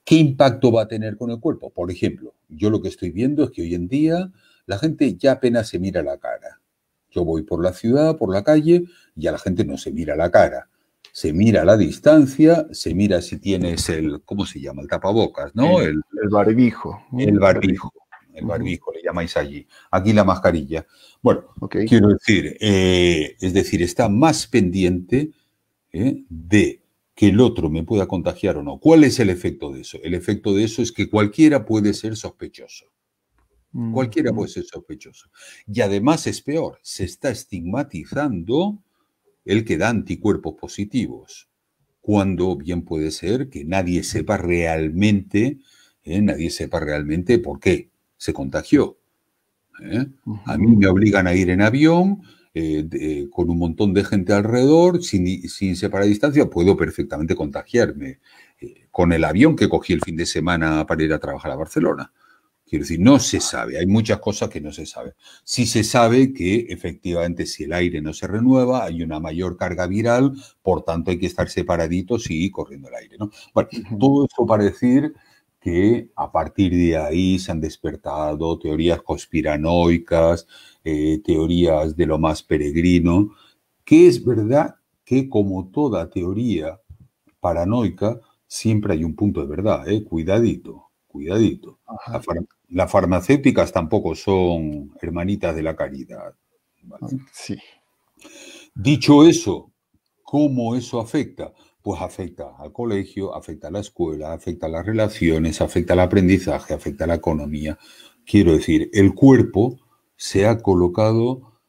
¿qué impacto va a tener con el cuerpo? Por ejemplo, yo lo que estoy viendo es que hoy en día la gente ya apenas se mira la cara. Yo voy por la ciudad, por la calle, y ya la gente no se mira la cara. Se mira a la distancia, se mira si tienes ¿cómo se llama? El tapabocas, ¿no? El barbijo. El barbijo. El barbijo, le llamáis allí. Aquí la mascarilla. Bueno, Okay. quiero decir, es decir, está más pendiente de que el otro me pueda contagiar o no. ¿Cuál es el efecto de eso? El efecto de eso es que cualquiera puede ser sospechoso. Cualquiera puede ser sospechoso. Y además es peor, se está estigmatizando el que da anticuerpos positivos, cuando bien puede ser que nadie sepa realmente por qué se contagió. A mí me obligan a ir en avión, con un montón de gente alrededor, sin separar distancia, puedo perfectamente contagiarme con el avión que cogí el fin de semana para ir a trabajar a Barcelona. Quiero decir, no se sabe, hay muchas cosas que no se saben. Sí se sabe que efectivamente si el aire no se renueva, hay una mayor carga viral, por tanto hay que estar separaditos y corriendo el aire, ¿no? Bueno, todo esto para decir que a partir de ahí se han despertado teorías conspiranoicas, teorías de lo más peregrino, que es verdad que como toda teoría paranoica, siempre hay un punto de verdad, cuidadito, cuidadito. Las farmacéuticas tampoco son hermanitas de la caridad. ¿Vale? Sí. Dicho eso, ¿cómo eso afecta? Pues afecta al colegio, afecta a la escuela, afecta a las relaciones, afecta al aprendizaje, afecta a la economía. Quiero decir, el cuerpo se ha colocado...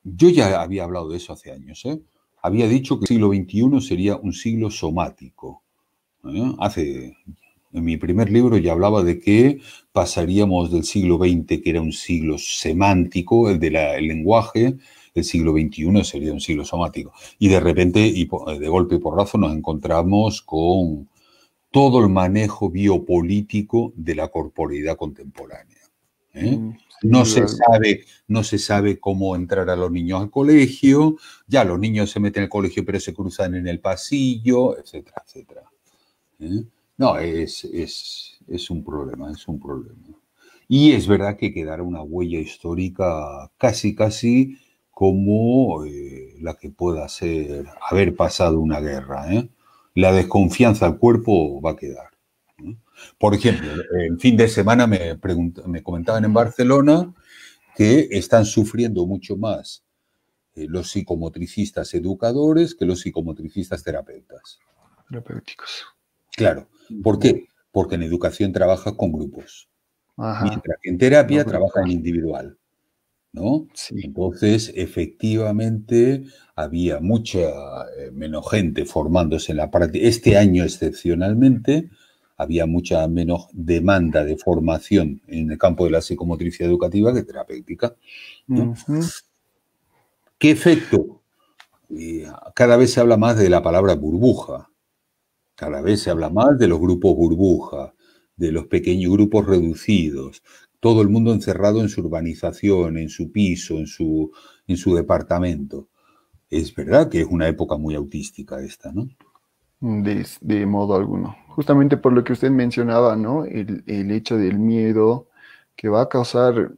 Yo ya había hablado de eso hace años, ¿eh? Había dicho que el siglo XXI sería un siglo somático. En mi primer libro ya hablaba de que pasaríamos del siglo XX, que era un siglo semántico, el lenguaje, el siglo XXI sería un siglo somático. Y de repente, y de golpe y porrazo, nos encontramos con todo el manejo biopolítico de la corporeidad contemporánea. No se sabe cómo entrar a los niños al colegio, ya los niños se meten al colegio pero se cruzan en el pasillo, etcétera, etcétera. No, es un problema, es un problema. Y es verdad que quedará una huella histórica casi como la que pueda ser haber pasado una guerra. La desconfianza al cuerpo va a quedar. Por ejemplo, el fin de semana me comentaban en Barcelona que están sufriendo mucho más los psicomotricistas educadores que los psicomotricistas terapeutas. Terapéuticos. Claro. ¿Por qué? Porque en educación trabajas con grupos, Ajá. mientras que en terapia No, trabajas en individual, ¿no? sí. Entonces, efectivamente, había mucha menos gente formándose en la parte. Este año, excepcionalmente, había mucha menos demanda de formación en el campo de la psicomotricidad educativa que terapéutica, ¿no? ¿Qué efecto? Cada vez se habla más de la palabra burbuja. Cada vez se habla más de los grupos burbuja, de los pequeños grupos reducidos, todo el mundo encerrado en su urbanización, en su piso, en su departamento. Es verdad que es una época muy autística esta, ¿no? De modo alguno. Justamente por lo que usted mencionaba, ¿no? El hecho del miedo que va a causar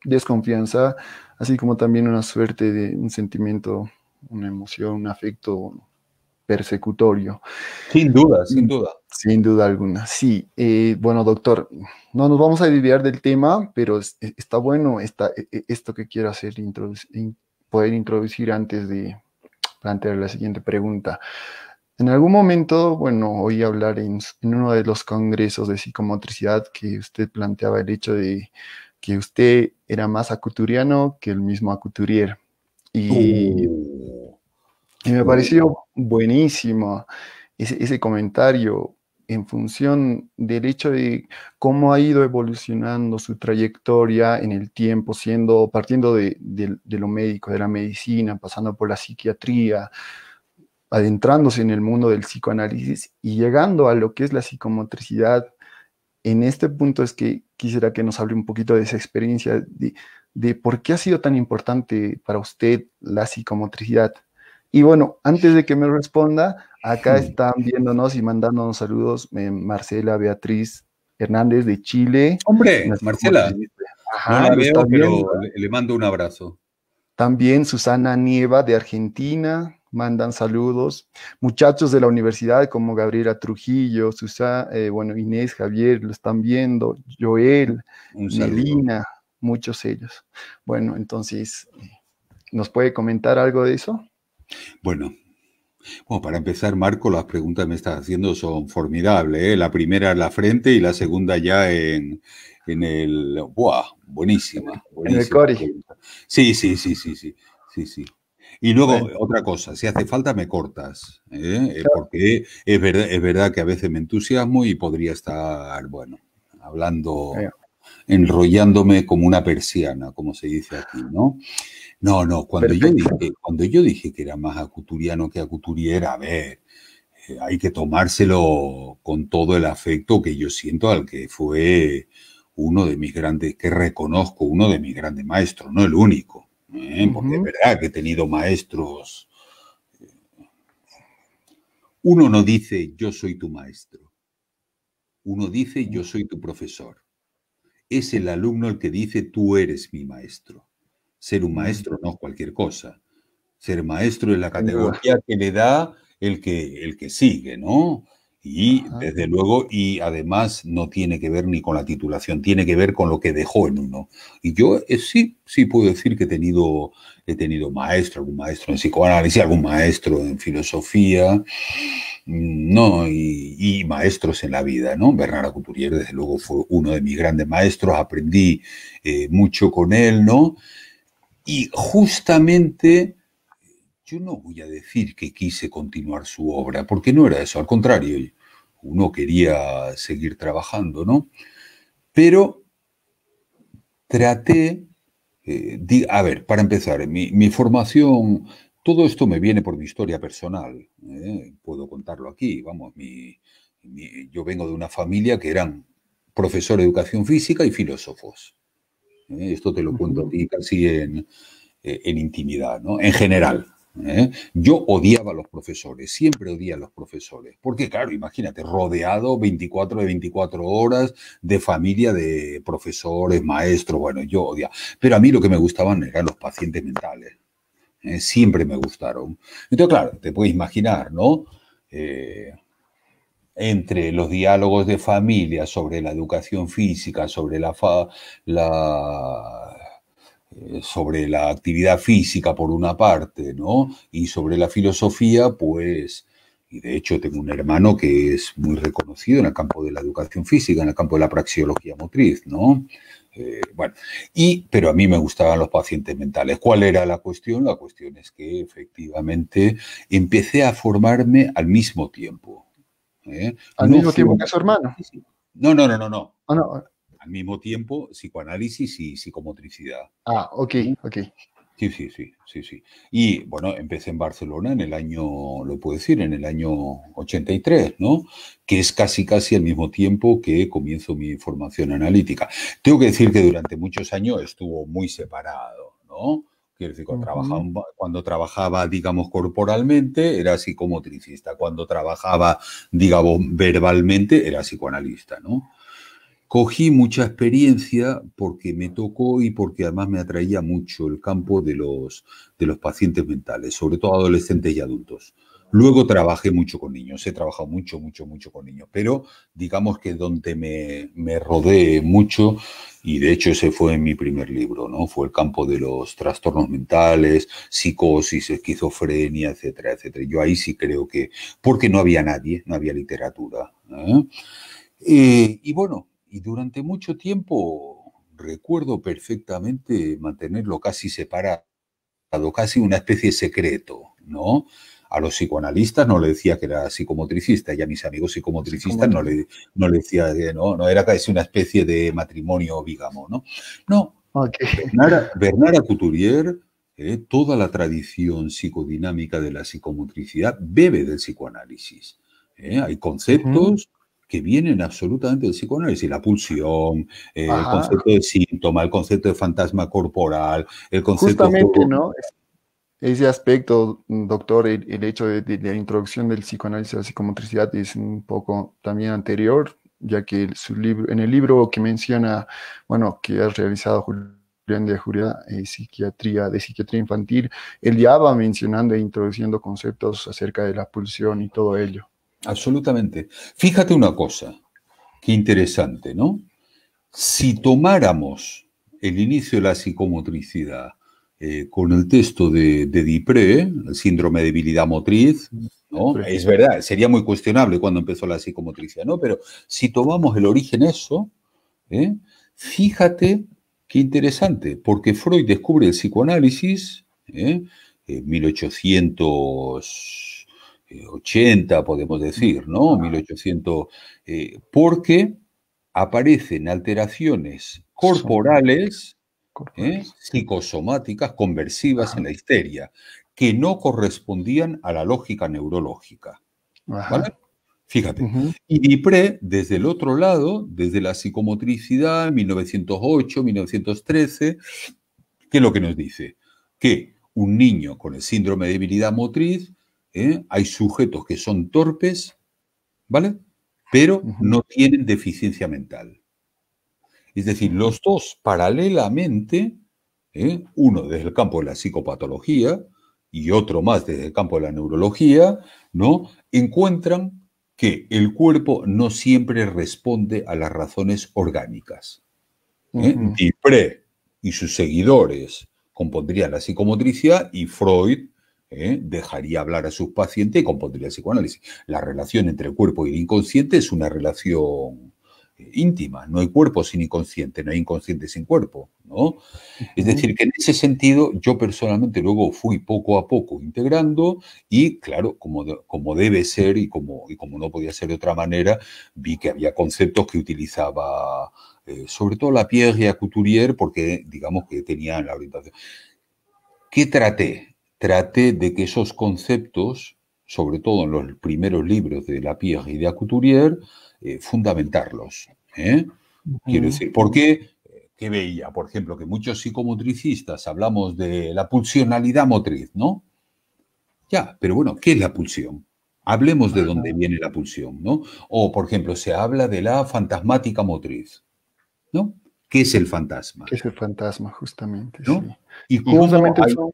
desconfianza, así como también una suerte de un sentimiento, una emoción, un afecto persecutorio. Sin duda, sin duda. Sin duda alguna, sí. Bueno, doctor, no nos vamos a desviar del tema, pero está bueno esto que quiero hacer, poder introducir antes de plantear la siguiente pregunta. En algún momento, bueno, oí hablar en uno de los congresos de psicomotricidad que usted planteaba el hecho de que usted era más acuturiano que el mismo acuturier. Y me pareció buenísimo ese comentario en función del hecho de cómo ha ido evolucionando su trayectoria en el tiempo, partiendo de lo médico, de la medicina, pasando por la psiquiatría, adentrándose en el mundo del psicoanálisis y llegando a lo que es la psicomotricidad. En este punto es que quisiera que nos hable un poquito de esa experiencia, de por qué ha sido tan importante para usted la psicomotricidad. Y bueno, antes de que me responda, acá están viéndonos y mandándonos saludos Marcela Beatriz Hernández de Chile. Hombre, Marcela, no Ajá, la lo está veo, viendo. pero le mando un abrazo. También Susana Nieva de Argentina, mandan saludos. Muchachos de la universidad como Gabriela Trujillo, bueno, Inés, Javier, lo están viendo, Joel, Un saludo. Melina, muchos ellos. Bueno, entonces, ¿nos puede comentar algo de eso? Bueno, para empezar, Marco, las preguntas que me estás haciendo son formidables, ¿eh? La primera en la frente y la segunda ya en el... ¡Buah! Buenísima, En el buenísima. core. Sí. Y luego, Bueno. otra cosa, si hace falta me cortas, ¿eh? Claro. Porque es verdad que a veces me entusiasmo y podría estar, bueno, hablando, enrollándome como una persiana, como se dice aquí, ¿no? No, cuando yo dije que era más acuturiano que acuturiera, a ver, hay que tomárselo con todo el afecto que yo siento al que fue uno de mis grandes, que reconozco, uno de mis grandes maestros, no el único, porque es verdad que he tenido maestros. Uno no dice yo soy tu maestro, uno dice yo soy tu profesor. Es el alumno el que dice tú eres mi maestro. Ser un maestro no es cualquier cosa. Ser maestro es la categoría que le da el que sigue, ¿no? Y desde luego, y además no tiene que ver ni con la titulación, tiene que ver con lo que dejó en uno. Y yo sí puedo decir que he tenido maestro, algún maestro en psicoanálisis, algún maestro en filosofía, no, y maestros en la vida, ¿no? Bernard Couturier, desde luego, fue uno de mis grandes maestros, aprendí mucho con él, ¿no? Y justamente yo no voy a decir que quise continuar su obra, porque no era eso, al contrario, uno quería seguir trabajando, ¿no? Pero traté, a ver, para empezar, mi formación, todo esto me viene por mi historia personal, puedo contarlo aquí, vamos, yo vengo de una familia que eran profesor de educación física y filósofos. Esto te lo cuento a ti casi en intimidad, ¿no? En general. Yo odiaba a los profesores, siempre odié a los profesores, porque claro, imagínate, rodeado 24 horas de familia de profesores, maestros, bueno, yo odiaba. Pero a mí lo que me gustaban eran los pacientes mentales, siempre me gustaron. Entonces, claro, te puedes imaginar, ¿no? entre los diálogos de familia sobre la educación física, sobre la actividad física por una parte, ¿no? Y sobre la filosofía, pues, y de hecho tengo un hermano que es muy reconocido en el campo de la educación física, en el campo de la praxeología motriz, ¿no? Bueno, pero a mí me gustaban los pacientes mentales. ¿Cuál era la cuestión? La cuestión es que efectivamente empecé a formarme al mismo tiempo. Al No mismo fue tiempo que su hermano. No, no, no, no, no. Ah, no. Al mismo tiempo, psicoanálisis y psicomotricidad. Ah, ok, ok. Sí, sí, sí, sí, sí. Y bueno, empecé en Barcelona en el año, lo puedo decir, en el año 83, ¿no? Que es casi, casi al mismo tiempo que comienzo mi formación analítica. Tengo que decir que durante muchos años estuvo muy separado, ¿no? Quiero decir, cuando trabajaba, digamos, corporalmente, era psicomotricista. Cuando trabajaba, digamos, verbalmente, era psicoanalista, ¿no? Cogí mucha experiencia porque me tocó y porque además me atraía mucho el campo de los pacientes mentales, sobre todo adolescentes y adultos. Luego trabajé mucho con niños, he trabajado mucho, mucho, mucho con niños, pero digamos que donde me rodeé mucho, y de hecho ese fue mi primer libro, ¿no? Fue el campo de los trastornos mentales, psicosis, esquizofrenia, etcétera, etcétera. Yo ahí sí creo que, porque no había nadie, no había literatura, ¿eh? Y bueno, y durante mucho tiempo recuerdo perfectamente mantenerlo casi separado, casi una especie de secreto, ¿no? A los psicoanalistas no le decía que era psicomotricista y a mis amigos psicomotricistas no le decía que no era casi una especie de matrimonio bígamo, ¿no? No, Okay. Bernard Couturier, toda la tradición psicodinámica de la psicomotricidad bebe del psicoanálisis. Hay conceptos que vienen absolutamente del psicoanálisis, la pulsión, el concepto de síntoma, el concepto de fantasma corporal, el concepto justamente, de... ¿no? Ese aspecto, doctor, el hecho de la introducción del psicoanálisis a la psicomotricidad es un poco también anterior, ya que en el libro que menciona, bueno, que ha realizado Julián de Ajuria, de psiquiatría infantil, él ya va mencionando e introduciendo conceptos acerca de la pulsión y todo ello. Absolutamente. Fíjate una cosa, qué interesante, ¿no? Si tomáramos el inicio de la psicomotricidad con el texto de Dipré, el síndrome de debilidad motriz, ¿no? Es verdad, sería muy cuestionable cuando empezó la psicomotricidad, ¿no? Pero si tomamos el origen eso, fíjate qué interesante, porque Freud descubre el psicoanálisis en 1880, podemos decir, ¿no? 1800, porque aparecen alteraciones corporales, psicosomáticas, conversivas en la histeria, que no correspondían a la lógica neurológica. ¿Vale? Fíjate. Y Dipré, desde el otro lado, desde la psicomotricidad, 1908, 1913, ¿qué es lo que nos dice? Que un niño con el síndrome de debilidad motriz, hay sujetos que son torpes, ¿vale? Pero no tienen deficiencia mental. Es decir, los dos paralelamente, uno desde el campo de la psicopatología y otro más desde el campo de la neurología, ¿no? Encuentran que el cuerpo no siempre responde a las razones orgánicas. Dipré y sus seguidores compondrían la psicomotricidad y Freud dejaría hablar a sus pacientes y compondría el psicoanálisis. La relación entre el cuerpo y el inconsciente es una relación íntima. No hay cuerpo sin inconsciente, no hay inconsciente sin cuerpo, ¿no? Es decir, que en ese sentido yo personalmente luego fui poco a poco integrando y, claro, como debe ser y como no podía ser de otra manera, vi que había conceptos que utilizaba sobre todo Lapierre y Couturier porque, digamos, que tenían la orientación. ¿Qué traté? Traté de que esos conceptos, sobre todo en los primeros libros de Lapierre y de Couturier, fundamentarlos. Quiero decir, ¿por qué? ¿Qué veía? Por ejemplo, que muchos psicomotricistas hablamos de la pulsionalidad motriz, ¿no? Ya, pero bueno, ¿qué es la pulsión? Hablemos de dónde viene la pulsión, ¿no? O, por ejemplo, se habla de la fantasmática motriz, ¿no? ¿Qué es el fantasma? ¿Qué es el fantasma, justamente? ¿No? Sí. Y Y cómo justamente hay son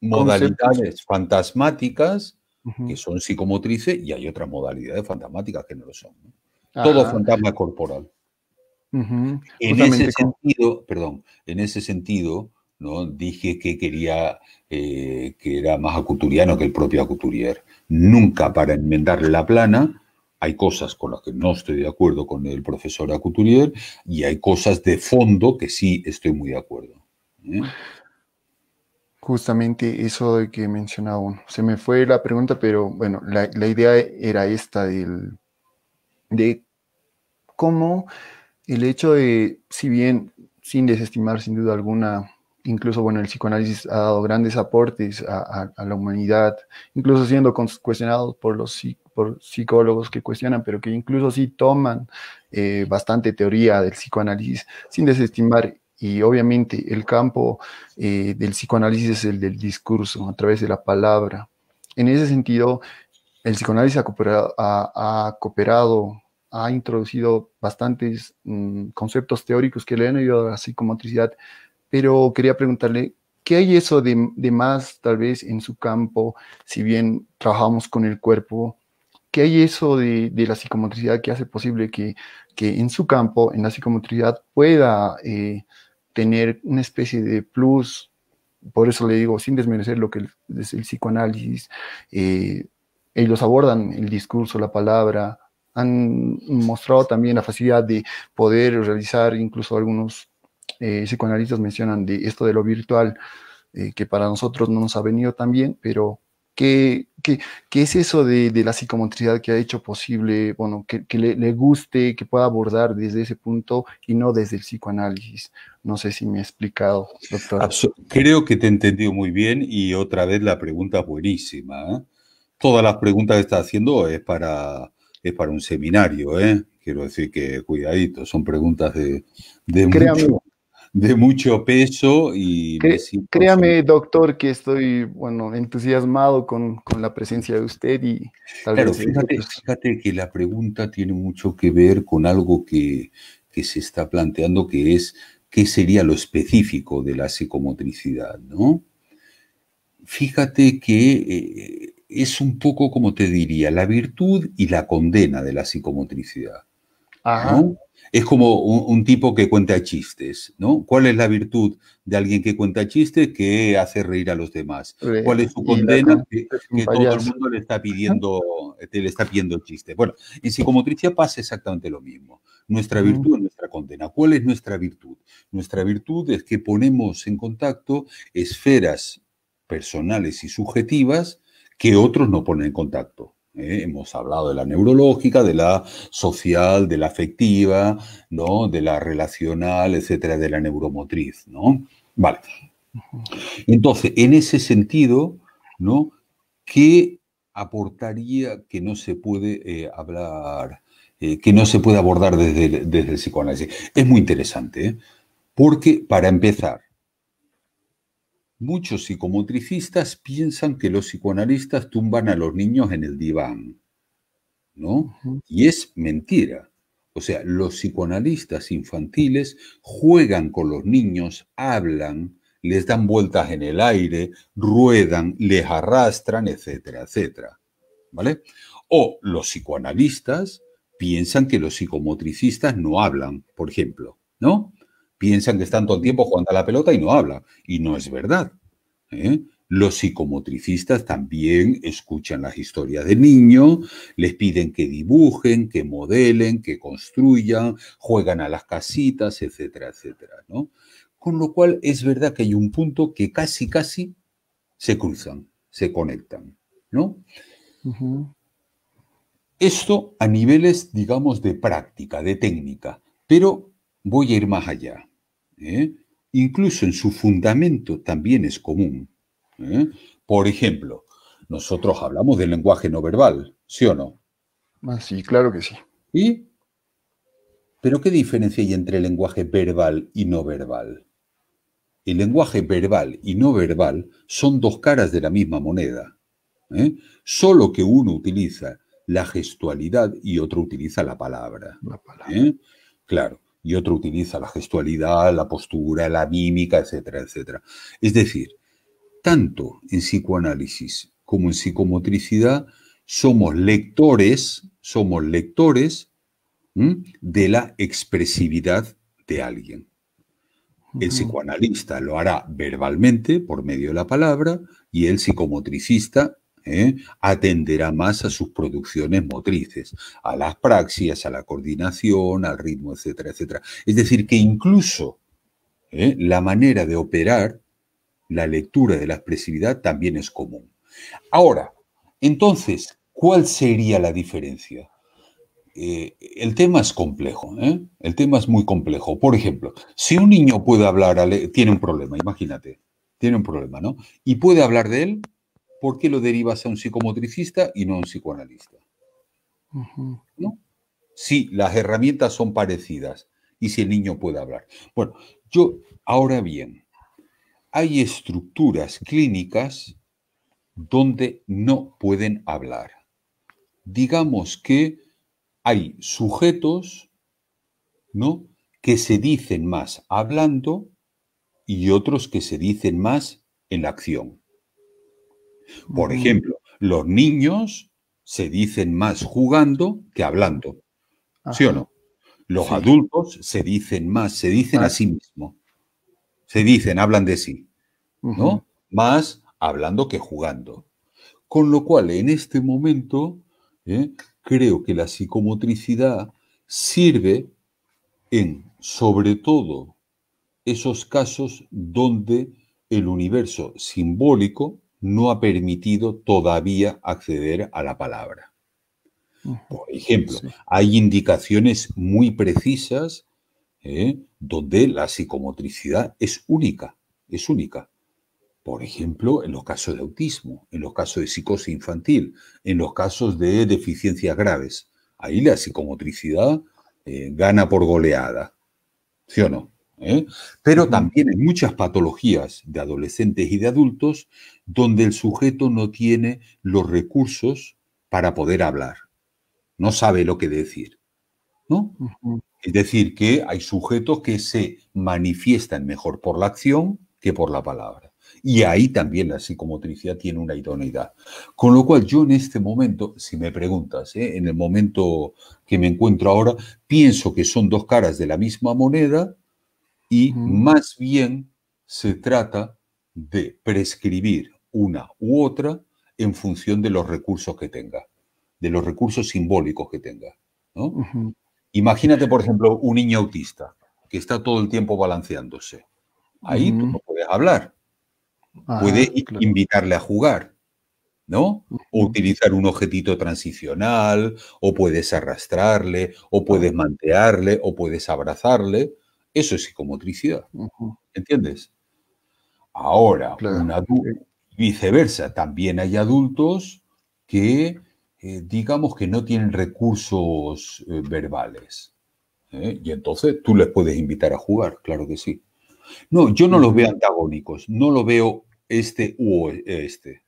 modalidades fantasmáticas que son psicomotrices, y hay otras modalidades fantasmáticas que no lo son, ¿no? Todo Ajá. fantasma corporal. En ese Justamente sentido, perdón, en ese sentido, ¿no? Dije que quería que era más acuturiano que el propio Acuturier. Nunca para enmendar la plana. Hay cosas con las que no estoy de acuerdo con el profesor Acuturier y hay cosas de fondo que sí estoy muy de acuerdo. Justamente eso de que mencionaba uno. Se me fue la pregunta, pero bueno, la idea era esta de cómo el hecho de, si bien sin desestimar sin duda alguna, incluso bueno, el psicoanálisis ha dado grandes aportes a la humanidad, incluso siendo cuestionados por por psicólogos que cuestionan, pero que incluso sí toman bastante teoría del psicoanálisis, sin desestimar. Y obviamente el campo del psicoanálisis es el del discurso, a través de la palabra. En ese sentido, el psicoanálisis ha cooperado, ha introducido bastantes conceptos teóricos que le han ayudado a la psicomotricidad, pero quería preguntarle, ¿qué hay eso de más tal vez en su campo, si bien trabajamos con el cuerpo? ¿Qué hay eso de la psicomotricidad que hace posible que en su campo, en la psicomotricidad, pueda tener una especie de plus? Por eso le digo, sin desmerecer lo que es el psicoanálisis, eh, ellos abordan el discurso, la palabra, han mostrado también la facilidad de poder realizar, incluso algunos psicoanalistas mencionan de esto de lo virtual, que para nosotros no nos ha venido tan bien, pero ¿qué es eso de la psicomotricidad que ha hecho posible, bueno, que le guste, que pueda abordar desde ese punto y no desde el psicoanálisis? No sé si me he explicado, doctor. Creo que te he entendido muy bien y otra vez la pregunta es buenísima, ¿eh? Todas las preguntas que estás haciendo es para un seminario, ¿eh? Quiero decir que cuidadito, son preguntas de Créame, mucho, de mucho peso y me siento créame, absolutamente... doctor, que estoy, bueno, entusiasmado con la presencia de usted y tal Claro, vez fíjate que la pregunta tiene mucho que ver con algo que se está planteando, que es qué sería lo específico de la psicomotricidad, ¿no? Fíjate que es un poco, como te diría, la virtud y la condena de la psicomotricidad, ajá, ¿no? Es como un tipo que cuenta chistes, ¿no? ¿Cuál es la virtud de alguien que cuenta chistes? Que hace reír a los demás. ¿Cuál es su y la condena? es un Que todo el payaso. mundo le está pidiendo chistes. Bueno, en psicomotricidad pasa exactamente lo mismo. Nuestra Ujú. virtud es nuestra condena. ¿Cuál es nuestra virtud? Nuestra virtud es que ponemos en contacto esferas personales y subjetivas que otros no ponen en contacto. Hemos hablado de la neurológica, de la social, de la afectiva, ¿no? De la relacional, etcétera, de la neuromotriz, ¿no? Vale. Entonces, en ese sentido, ¿no? ¿Qué aportaría que no se puede hablar, que no se puede abordar desde el psicoanálisis? Es muy interesante, ¿eh? Porque, para empezar, muchos psicomotricistas piensan que los psicoanalistas tumban a los niños en el diván, ¿no? Ujú. Y es mentira. O sea, los psicoanalistas infantiles juegan con los niños, hablan, les dan vueltas en el aire, ruedan, les arrastran, etcétera, etcétera. ¿Vale? O los psicoanalistas piensan que los psicomotricistas no hablan, por ejemplo, ¿no? Piensan que están todo el tiempo jugando a la pelota y no hablan. Y no es verdad. ¿Eh? Los psicomotricistas también escuchan las historias del niño, les piden que dibujen, que modelen, que construyan, juegan a las casitas, etcétera, etcétera, ¿no? Con lo cual es verdad que hay un punto que casi se cruzan, se conectan, ¿no? Ujú. Esto a niveles, digamos, de práctica, de técnica, pero voy a ir más allá, ¿eh? Incluso en su fundamento también es común, ¿eh? Por ejemplo, nosotros hablamos del lenguaje no verbal, ¿sí o no? Ah, sí, claro que sí. ¿Y? ¿Pero qué diferencia hay entre el lenguaje verbal y no verbal? El lenguaje verbal y no verbal son dos caras de la misma moneda, ¿eh? Solo que uno utiliza la gestualidad y otro utiliza la palabra, La palabra. ¿eh? Claro, y otro utiliza la gestualidad, la postura, la mímica, etcétera, etcétera. Es decir, tanto en psicoanálisis como en psicomotricidad, somos lectores, de la expresividad de alguien. El psicoanalista lo hará verbalmente, por medio de la palabra, y el psicomotricista atenderá más a sus producciones motrices, a las praxias, a la coordinación, al ritmo, etcétera, etcétera. Es decir, que incluso la manera de operar, la lectura de la expresividad también es común. Ahora, entonces, ¿cuál sería la diferencia? El tema es complejo, el tema es muy complejo. Por ejemplo, si un niño puede hablar, tiene un problema, imagínate, tiene un problema, ¿no? Y puede hablar de él, ¿por qué lo derivas a un psicomotricista y no a un psicoanalista? ¿No? Si las herramientas son parecidas y si el niño puede hablar. Bueno, ahora bien, hay estructuras clínicas donde no pueden hablar. Digamos que hay sujetos, ¿no?, que se dicen más hablando y otros que se dicen más en la acción. Por ejemplo, los niños se dicen más jugando que hablando. ¿Sí o no? Los adultos se dicen más, se dicen a sí mismos. Se dicen, hablan de sí, ¿no? Más hablando que jugando. Con lo cual, en este momento, creo que la psicomotricidad sirve en, sobre todo, esos casos donde el universo simbólico no ha permitido todavía acceder a la palabra. Por ejemplo, hay indicaciones muy precisas donde la psicomotricidad es única, es única. Por ejemplo, en los casos de autismo, en los casos de psicosis infantil, en los casos de deficiencias graves. Ahí la psicomotricidad gana por goleada, ¿sí o no? Pero también hay muchas patologías de adolescentes y de adultos donde el sujeto no tiene los recursos para poder hablar, no sabe lo que decir, ¿no? Es decir, que hay sujetos que se manifiestan mejor por la acción que por la palabra. Y ahí también la psicomotricidad tiene una idoneidad. Con lo cual yo en este momento, si me preguntas, en el momento que me encuentro ahora, pienso que son dos caras de la misma moneda y más bien se trata de prescribir una u otra en función de los recursos que tenga, de los recursos simbólicos que tenga, ¿no? Imagínate, por ejemplo, un niño autista que está todo el tiempo balanceándose. Ahí tú no puedes hablar. Puedes invitarle a jugar, ¿no? O utilizar un objetito transicional, o puedes arrastrarle, o puedes mantearle, o puedes abrazarle. Eso es psicomotricidad. ¿Entiendes? Ahora, viceversa, también hay adultos que, digamos que no tienen recursos verbales. Y entonces tú les puedes invitar a jugar, claro que sí. No, yo no los veo antagónicos, no lo veo este u este.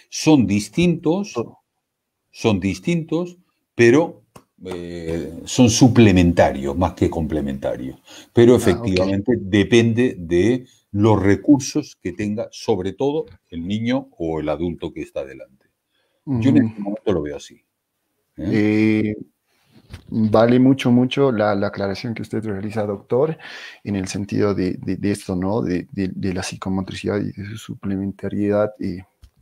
Son distintos, pero son suplementarios más que complementarios. Pero efectivamente depende de los recursos que tenga, sobre todo el niño o el adulto que está delante. Yo en este momento lo veo así. Vale mucho la aclaración que usted realiza, doctor, en el sentido de esto, ¿no? De la psicomotricidad y de su suplementariedad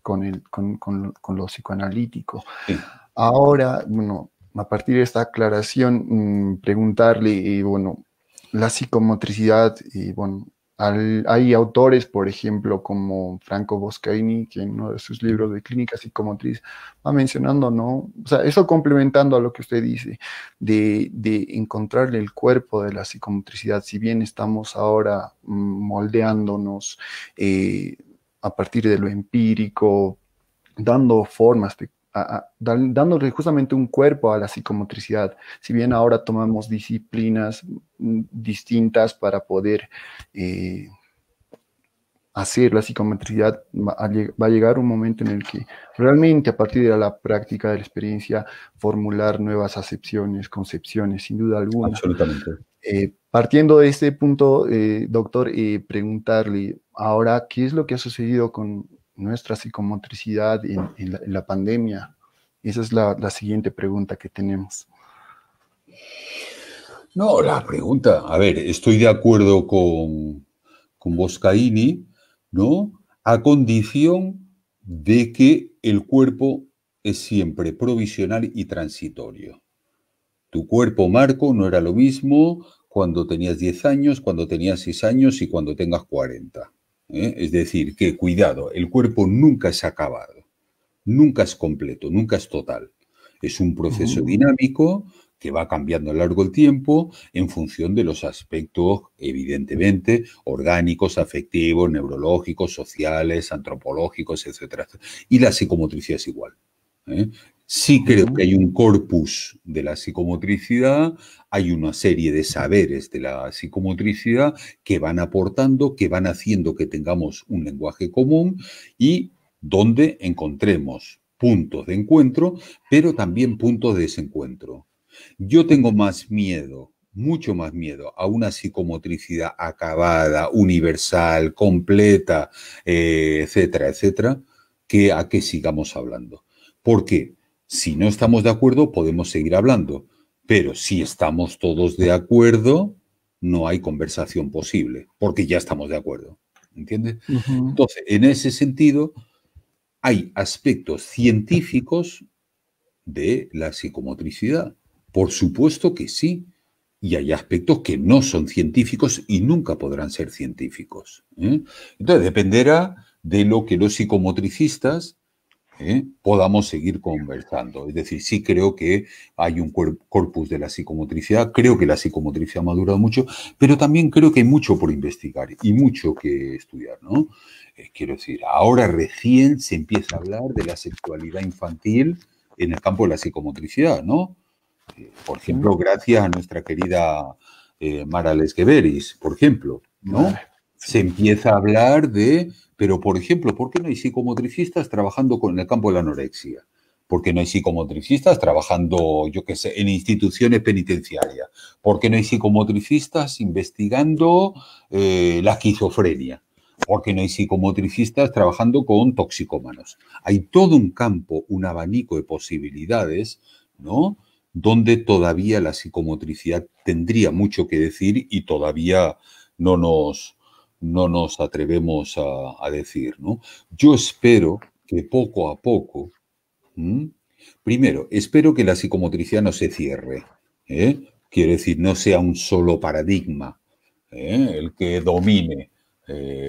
con lo psicoanalítico. Sí. Ahora, bueno, a partir de esta aclaración, preguntarle, bueno, la psicomotricidad, bueno, hay autores, por ejemplo, como Franco Boscaini, que en uno de sus libros de clínica psicomotriz va mencionando, ¿no? O sea, eso complementando a lo que usted dice, de encontrarle el cuerpo de la psicomotricidad, si bien estamos ahora moldeándonos a partir de lo empírico, dando formas dándole justamente un cuerpo a la psicomotricidad. Si bien ahora tomamos disciplinas distintas para poder hacer la psicomotricidad, va a llegar un momento en el que realmente a partir de la práctica de la experiencia formular nuevas acepciones, concepciones, sin duda alguna. Absolutamente. Partiendo de este punto, doctor, preguntarle ahora qué es lo que ha sucedido con nuestra psicomotricidad en la pandemia? Esa es la siguiente pregunta que tenemos. No, la pregunta, a ver, estoy de acuerdo con Boscaini, ¿no? A condición de que el cuerpo es siempre provisional y transitorio. Tu cuerpo, Marco, no era lo mismo cuando tenías 10 años, cuando tenías 6 años y cuando tengas 40. Es decir, que cuidado, el cuerpo nunca es acabado, nunca es completo, nunca es total. Es un proceso dinámico que va cambiando a lo largo del tiempo en función de los aspectos, evidentemente, orgánicos, afectivos, neurológicos, sociales, antropológicos, etc. Y la psicomotricidad es igual. Sí creo que hay un corpus de la psicomotricidad, hay una serie de saberes de la psicomotricidad que van aportando, que van haciendo que tengamos un lenguaje común y donde encontremos puntos de encuentro, pero también puntos de desencuentro. Yo tengo más miedo, mucho más miedo a una psicomotricidad acabada, universal, completa, etcétera, etcétera, que a que sigamos hablando. Porque si no estamos de acuerdo, podemos seguir hablando, pero si estamos todos de acuerdo, no hay conversación posible, porque ya estamos de acuerdo, ¿entiendes? Entonces, en ese sentido, hay aspectos científicos de la psicomotricidad. Por supuesto que sí. Y hay aspectos que no son científicos y nunca podrán ser científicos. Entonces, dependerá de lo que los psicomotricistas podamos seguir conversando. Es decir, sí creo que hay un corpus de la psicomotricidad, creo que la psicomotricidad ha madurado mucho, pero también creo que hay mucho por investigar y mucho que estudiar, ¿no? Quiero decir, ahora recién se empieza a hablar de la sexualidad infantil en el campo de la psicomotricidad, ¿no? Por ejemplo, gracias a nuestra querida Mara Lesqueveris, por ejemplo, ¿no? Se empieza a hablar de, pero por ejemplo, ¿por qué no hay psicomotricistas trabajando en el campo de la anorexia? ¿Por qué no hay psicomotricistas trabajando, yo qué sé, en instituciones penitenciarias? ¿Por qué no hay psicomotricistas investigando la esquizofrenia? ¿Por qué no hay psicomotricistas trabajando con toxicómanos? Hay todo un campo, un abanico de posibilidades, ¿no? Donde todavía la psicomotricidad tendría mucho que decir y todavía no nos atrevemos a decir, ¿no? Yo espero que poco a poco, primero, espero que la psicomotricidad no se cierre, quiero decir, no sea un solo paradigma el que domine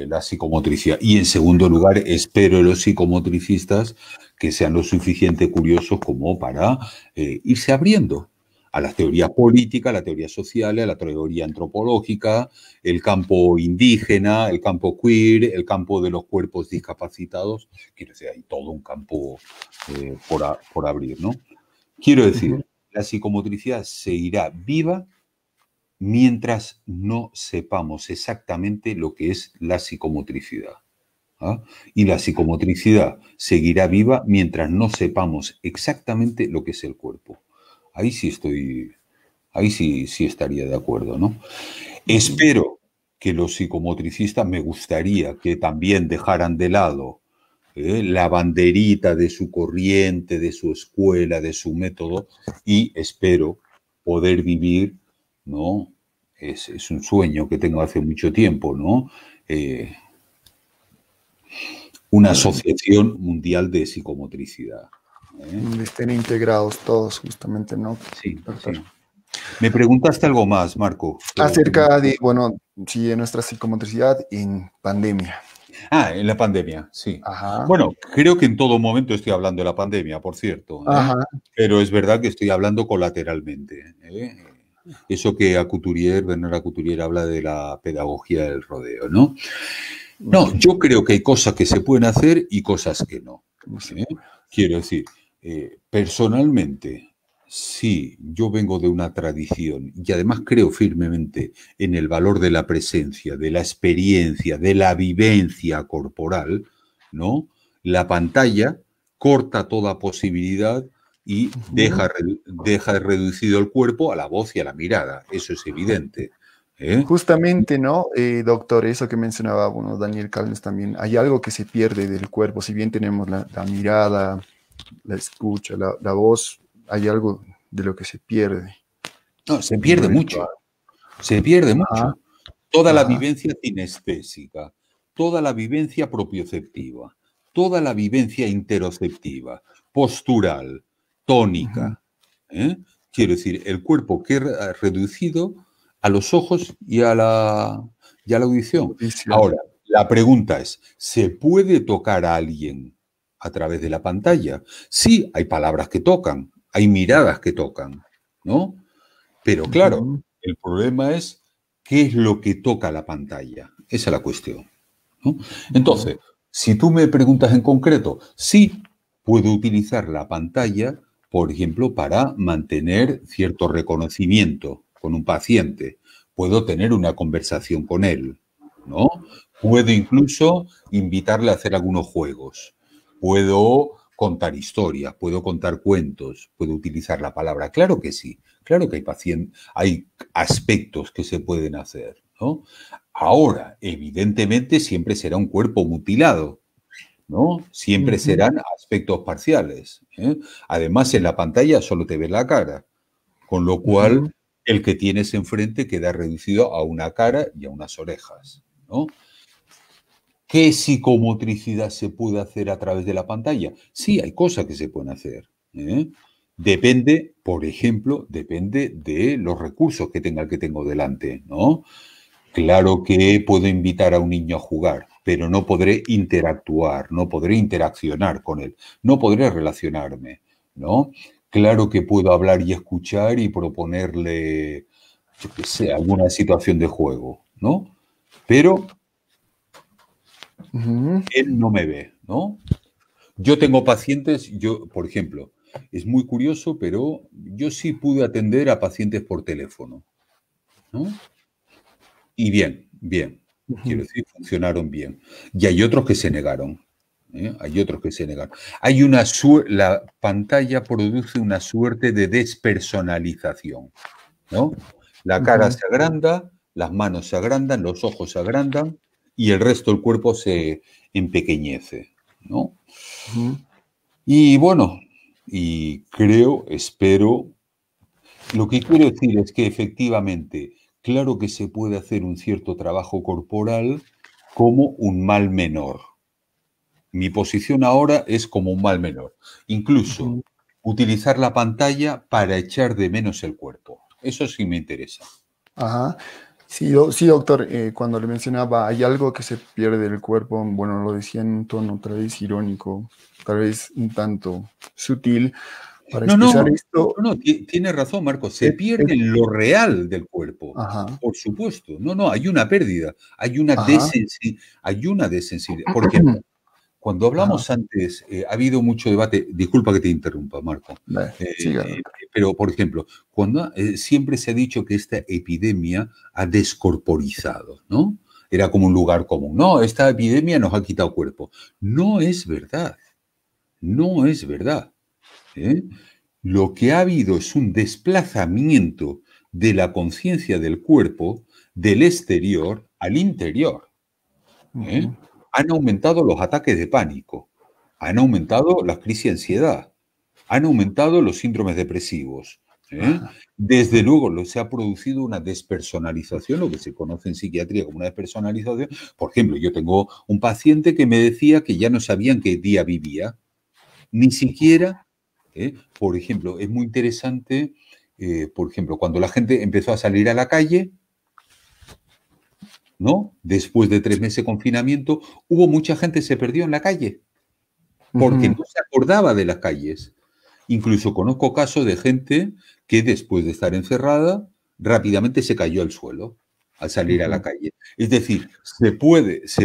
la psicomotricidad. Y en segundo lugar, espero de los psicomotricistas que sean lo suficiente curiosos como para irse abriendo a las teorías políticas, a la teoría social, a la teoría antropológica, el campo indígena, el campo queer, el campo de los cuerpos discapacitados. Quiero decir, hay todo un campo por abrir, ¿no? Quiero decir, la psicomotricidad seguirá viva mientras no sepamos exactamente lo que es la psicomotricidad. Y la psicomotricidad seguirá viva mientras no sepamos exactamente lo que es el cuerpo. Ahí sí estaría de acuerdo, ¿no? Espero que los psicomotricistas, me gustaría que también dejaran de lado la banderita de su corriente, de su escuela, de su método, y espero poder vivir, ¿no? Es un sueño que tengo hace mucho tiempo, ¿no? Una asociación mundial de psicomotricidad. Donde estén integrados todos, justamente, ¿no? Sí, sí. Me preguntaste algo más, Marco. Acerca de, bueno, sí, de nuestra psicomotricidad en pandemia. En la pandemia, sí. Ajá. Bueno, creo que en todo momento estoy hablando de la pandemia, por cierto. Ajá. Pero es verdad que estoy hablando colateralmente. Eso que Bernard Couturier habla de la pedagogía del rodeo, ¿no? No, yo creo que hay cosas que se pueden hacer y cosas que no. Quiero decir, personalmente, sí, yo vengo de una tradición y además creo firmemente en el valor de la presencia, de la experiencia, de la vivencia corporal, ¿no? La pantalla corta toda posibilidad y deja reducido el cuerpo a la voz y a la mirada. Eso es evidente. Justamente, ¿no? Doctor, eso que mencionaba, bueno, Daniel Calmes también, hay algo que se pierde del cuerpo, si bien tenemos la mirada, la escucha, la voz, hay algo de lo que se pierde No, se en lo pierde virtual. mucho. Se pierde Ajá, mucho. Toda la ajá, vivencia kinestésica, toda la vivencia propioceptiva, toda la vivencia interoceptiva, postural, ujú, tónica. ¿eh? Quiero decir, el cuerpo queda reducido a los ojos y a la audición. audición. Ahora, la pregunta es, ¿se puede tocar a alguien a través de la pantalla? Sí, hay palabras que tocan, hay miradas que tocan, ¿no? Pero claro, Ujú, el problema es qué es lo que toca la pantalla. Esa es la cuestión, ¿no? ujú, Entonces, si tú me preguntas en concreto, sí puedo utilizar la pantalla, por ejemplo, para mantener cierto reconocimiento con un paciente. Puedo tener una conversación con él, ¿no? Puedo incluso invitarle a hacer algunos juegos. Puedo contar historias, puedo contar cuentos, puedo utilizar la palabra. Claro que sí. Claro que hay aspectos que se pueden hacer, ¿no? Ahora, evidentemente, siempre será un cuerpo mutilado, ¿no? Siempre ujú, serán aspectos parciales. Además, en la pantalla solo te ves la cara, con lo cual ujú. el que tienes enfrente queda reducido a una cara y a unas orejas, ¿no? ¿Qué psicomotricidad se puede hacer a través de la pantalla? Sí, hay cosas que se pueden hacer. ¿eh? Depende, por ejemplo, depende de los recursos que tenga el que tengo delante, ¿no? Claro que puedo invitar a un niño a jugar, pero no podré interactuar, no podré interaccionar con él, no podré relacionarme, ¿no? Claro que puedo hablar y escuchar y proponerle, yo qué sé, alguna situación de juego, ¿no? Pero Ujú, él no me ve, ¿no? Yo tengo pacientes, yo, por ejemplo, es muy curioso, pero yo sí pude atender a pacientes por teléfono, ¿no? Y bien, bien, quiero ujú. decir, funcionaron bien. Y hay otros que se negaron, ¿eh? Hay otros que se negaron. Hay una la pantalla produce una suerte de despersonalización, ¿no? La cara Ujú, se agranda, las manos se agrandan, los ojos se agrandan y el resto del cuerpo se empequeñece, ¿no? ujú. Y bueno, y creo, espero, lo que quiero decir es que efectivamente, claro que se puede hacer un cierto trabajo corporal como un mal menor. Mi posición ahora es como un mal menor. Incluso Ujú. utilizar la pantalla para echar de menos el cuerpo. Eso sí me interesa. Ajá. Sí, sí, doctor, cuando le mencionaba, hay algo que se pierde del cuerpo, bueno, lo decía en un tono tal vez irónico, tal vez un tanto sutil, para No, no, expresar no, esto. no, tiene razón, Marcos. Se eh, eh, pierde lo real del cuerpo. ajá, Por supuesto. No, no, hay una pérdida, hay una ajá, hay una desensibilidad. Por ejemplo, cuando ajá, hablamos antes, ha habido mucho debate, disculpa que te interrumpa, Marco, siga, doctor. pero por ejemplo, cuando siempre se ha dicho que esta epidemia ha descorporizado, ¿no? Era como un lugar común. No, esta epidemia nos ha quitado cuerpo. No es verdad, no es verdad. ¿eh? Lo que ha habido es un desplazamiento de la conciencia del cuerpo del exterior al interior. ¿eh? Ujú, Han aumentado los ataques de pánico, han aumentado las crisis de ansiedad, han aumentado los síndromes depresivos. ¿eh? ajá, Desde luego se ha producido una despersonalización, lo que se conoce en psiquiatría como una despersonalización. Por ejemplo, yo tengo un paciente que me decía que ya no sabían qué día vivía, ni siquiera, por ejemplo, es muy interesante, por ejemplo, cuando la gente empezó a salir a la calle, ¿no? Después de 3 meses de confinamiento, hubo mucha gente que se perdió en la calle, porque ujú, no se acordaba de las calles. Incluso conozco casos de gente que después de estar encerrada, rápidamente se cayó al suelo al salir a la ujú, calle. Es decir, se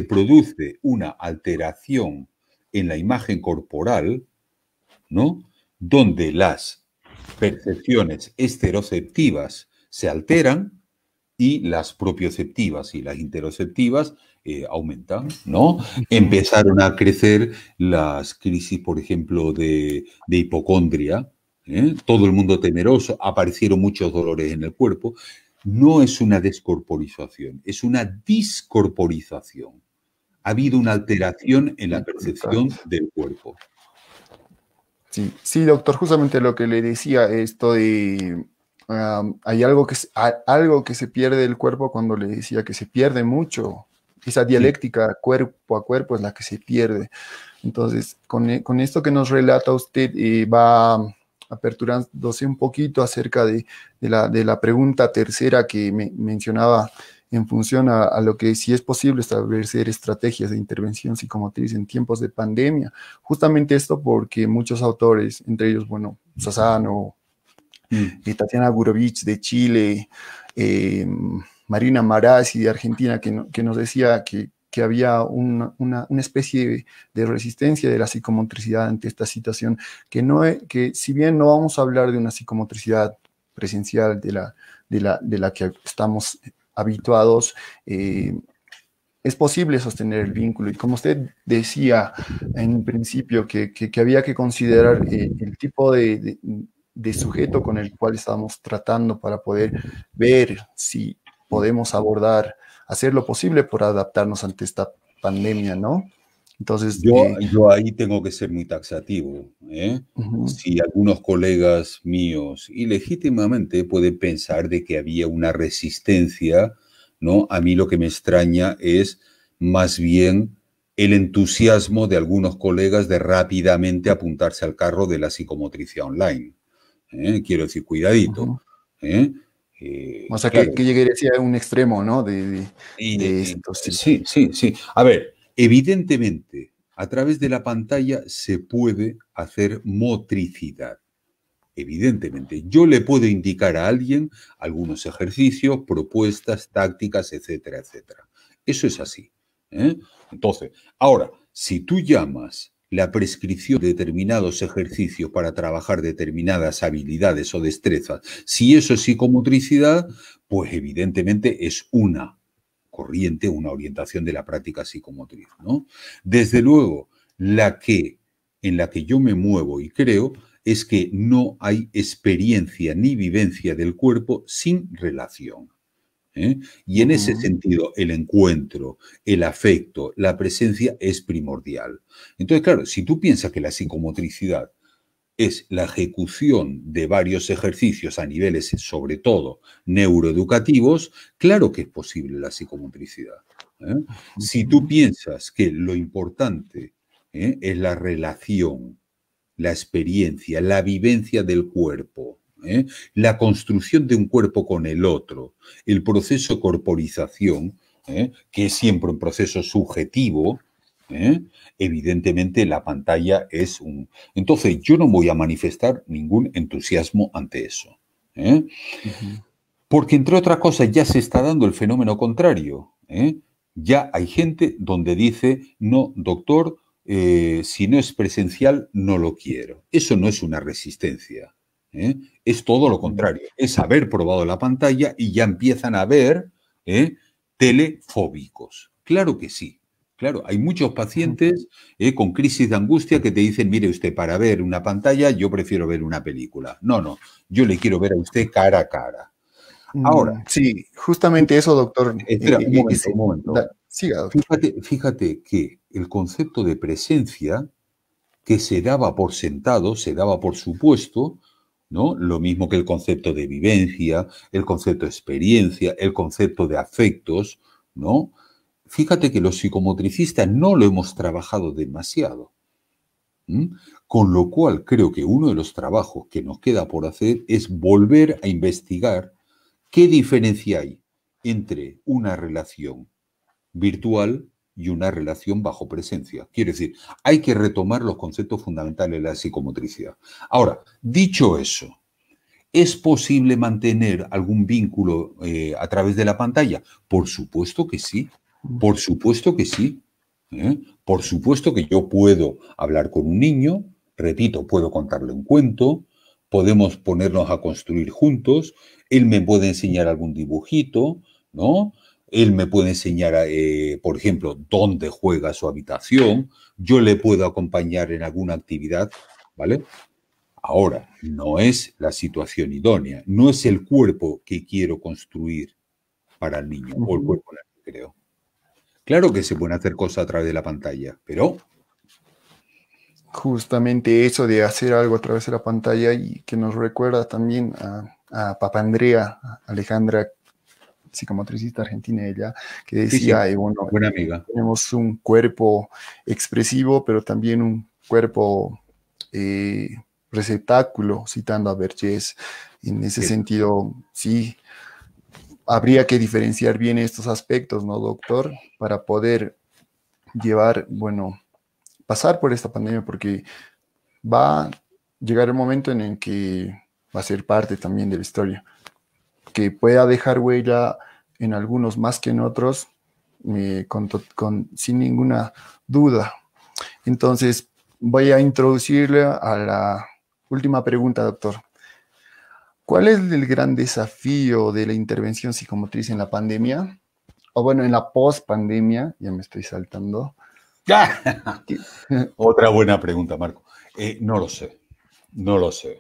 produce una alteración en la imagen corporal, ¿no? Donde las percepciones esteroceptivas se alteran y las propioceptivas y las interoceptivas aumentan, ¿no? ujú, Empezaron a crecer las crisis, por ejemplo, de hipocondria, todo el mundo temeroso, aparecieron muchos dolores en el cuerpo. no es una descorporización, es una discorporización. Ha habido una alteración en la percepción del cuerpo. Sí, sí, doctor, justamente lo que le decía, esto de hay algo algo que se pierde del cuerpo cuando le decía que se pierde mucho. Esa dialéctica cuerpo a cuerpo es la que se pierde. Entonces, con esto que nos relata usted, va aperturándose un poquito acerca de la pregunta tercera que me mencionaba en función a lo que si es posible establecer estrategias de intervención psicomotriz en tiempos de pandemia. Justamente esto porque muchos autores, entre ellos, bueno, Sassano, Tatiana Gurovich de Chile, Marina Marazzi de Argentina, que nos decía que había una especie de resistencia de la psicomotricidad ante esta situación, que si bien no vamos a hablar de una psicomotricidad presencial de la que estamos habituados, es posible sostener el vínculo. Y como usted decía en principio, que había que considerar el tipo de sujeto con el cual estamos tratando para poder ver si podemos hacer lo posible por adaptarnos ante esta pandemia, ¿no? Entonces, yo ahí tengo que ser muy taxativo, ¿eh? Si algunos colegas míos, y legítimamente pueden pensar de que había una resistencia, ¿no? A mí lo que me extraña es más bien el entusiasmo de algunos colegas de rápidamente apuntarse al carro de la psicomotricidad online. Quiero decir, cuidadito. O sea, claro. que llegaría a un extremo, ¿no? De esto, sí. Sí. A ver, evidentemente, a través de la pantalla se puede hacer motricidad. Evidentemente, yo le puedo indicar a alguien algunos ejercicios, propuestas, tácticas, etcétera, etcétera. Eso es así. Entonces, ahora, si tú llamas la prescripción de determinados ejercicios para trabajar determinadas habilidades o destrezas, si eso es psicomotricidad, pues evidentemente es una corriente, una orientación de la práctica psicomotriz, ¿no? Desde luego, en la que yo me muevo y creo es que no hay experiencia ni vivencia del cuerpo sin relación. Y en ese sentido, el encuentro, el afecto, la presencia es primordial. Entonces, claro, si tú piensas que la psicomotricidad es la ejecución de varios ejercicios a niveles, sobre todo, neuroeducativos, claro que es posible la psicomotricidad. Si tú piensas que lo importante es la relación, la experiencia, la vivencia del cuerpo, la construcción de un cuerpo con el otro, el proceso de corporización, que es siempre un proceso subjetivo, evidentemente la pantalla es un... Entonces yo no voy a manifestar ningún entusiasmo ante eso. Porque entre otras cosas ya se está dando el fenómeno contrario. Ya hay gente donde dice, no, doctor, si no es presencial, no lo quiero. Eso no es una resistencia. Es todo lo contrario. Es haber probado la pantalla y ya empiezan a ver telefóbicos. Claro que sí. Claro, hay muchos pacientes con crisis de angustia que te dicen, mire usted, para ver una pantalla yo prefiero ver una película. No, yo le quiero ver a usted cara a cara. Ahora. Sí, justamente eso, doctor. Espera, un momento. Siga, doctor. Fíjate que el concepto de presencia que se daba por sentado, se daba por supuesto, ¿no? Lo mismo que el concepto de vivencia, el concepto de experiencia, el concepto de afectos, ¿no? Fíjate que los psicomotricistas no lo hemos trabajado demasiado. Con lo cual creo que uno de los trabajos que nos queda por hacer es volver a investigar qué diferencia hay entre una relación virtual y una relación bajo presencia. Quiero decir, hay que retomar los conceptos fundamentales de la psicomotricidad. Ahora, dicho eso, ¿es posible mantener algún vínculo a través de la pantalla? Por supuesto que sí. Por supuesto que sí. Por supuesto que yo puedo hablar con un niño, repito, puedo contarle un cuento, podemos ponernos a construir juntos, él me puede enseñar algún dibujito, ¿no? Él me puede enseñar, por ejemplo, dónde juega su habitación, yo le puedo acompañar en alguna actividad, ¿vale? Ahora, no es la situación idónea, no es el cuerpo que quiero construir para el niño o el cuerpo en el que creo. Claro que se pueden hacer cosas a través de la pantalla, pero... Justamente eso de hacer algo a través de la pantalla y que nos recuerda también a Papandrea, a Alejandra, psicomotricista argentina, ella, que decía, Sí, bueno, buena amiga. tenemos un cuerpo expresivo, pero también un cuerpo eh, receptáculo, citando a Vergés. En ese Sí. sentido, sí, habría que diferenciar bien estos aspectos, ¿no, doctor? Para poder llevar, bueno, pasar por esta pandemia, porque va a llegar el momento en el que va a ser parte también de la historia, que pueda dejar huella en algunos más que en otros, sin ninguna duda. Entonces, voy a introducirle a la última pregunta, doctor. ¿Cuál es el gran desafío de la intervención psicomotriz en la pandemia? O bueno, en la post-pandemia, ya me estoy saltando. Otra buena pregunta, Marco. No lo sé, no lo sé.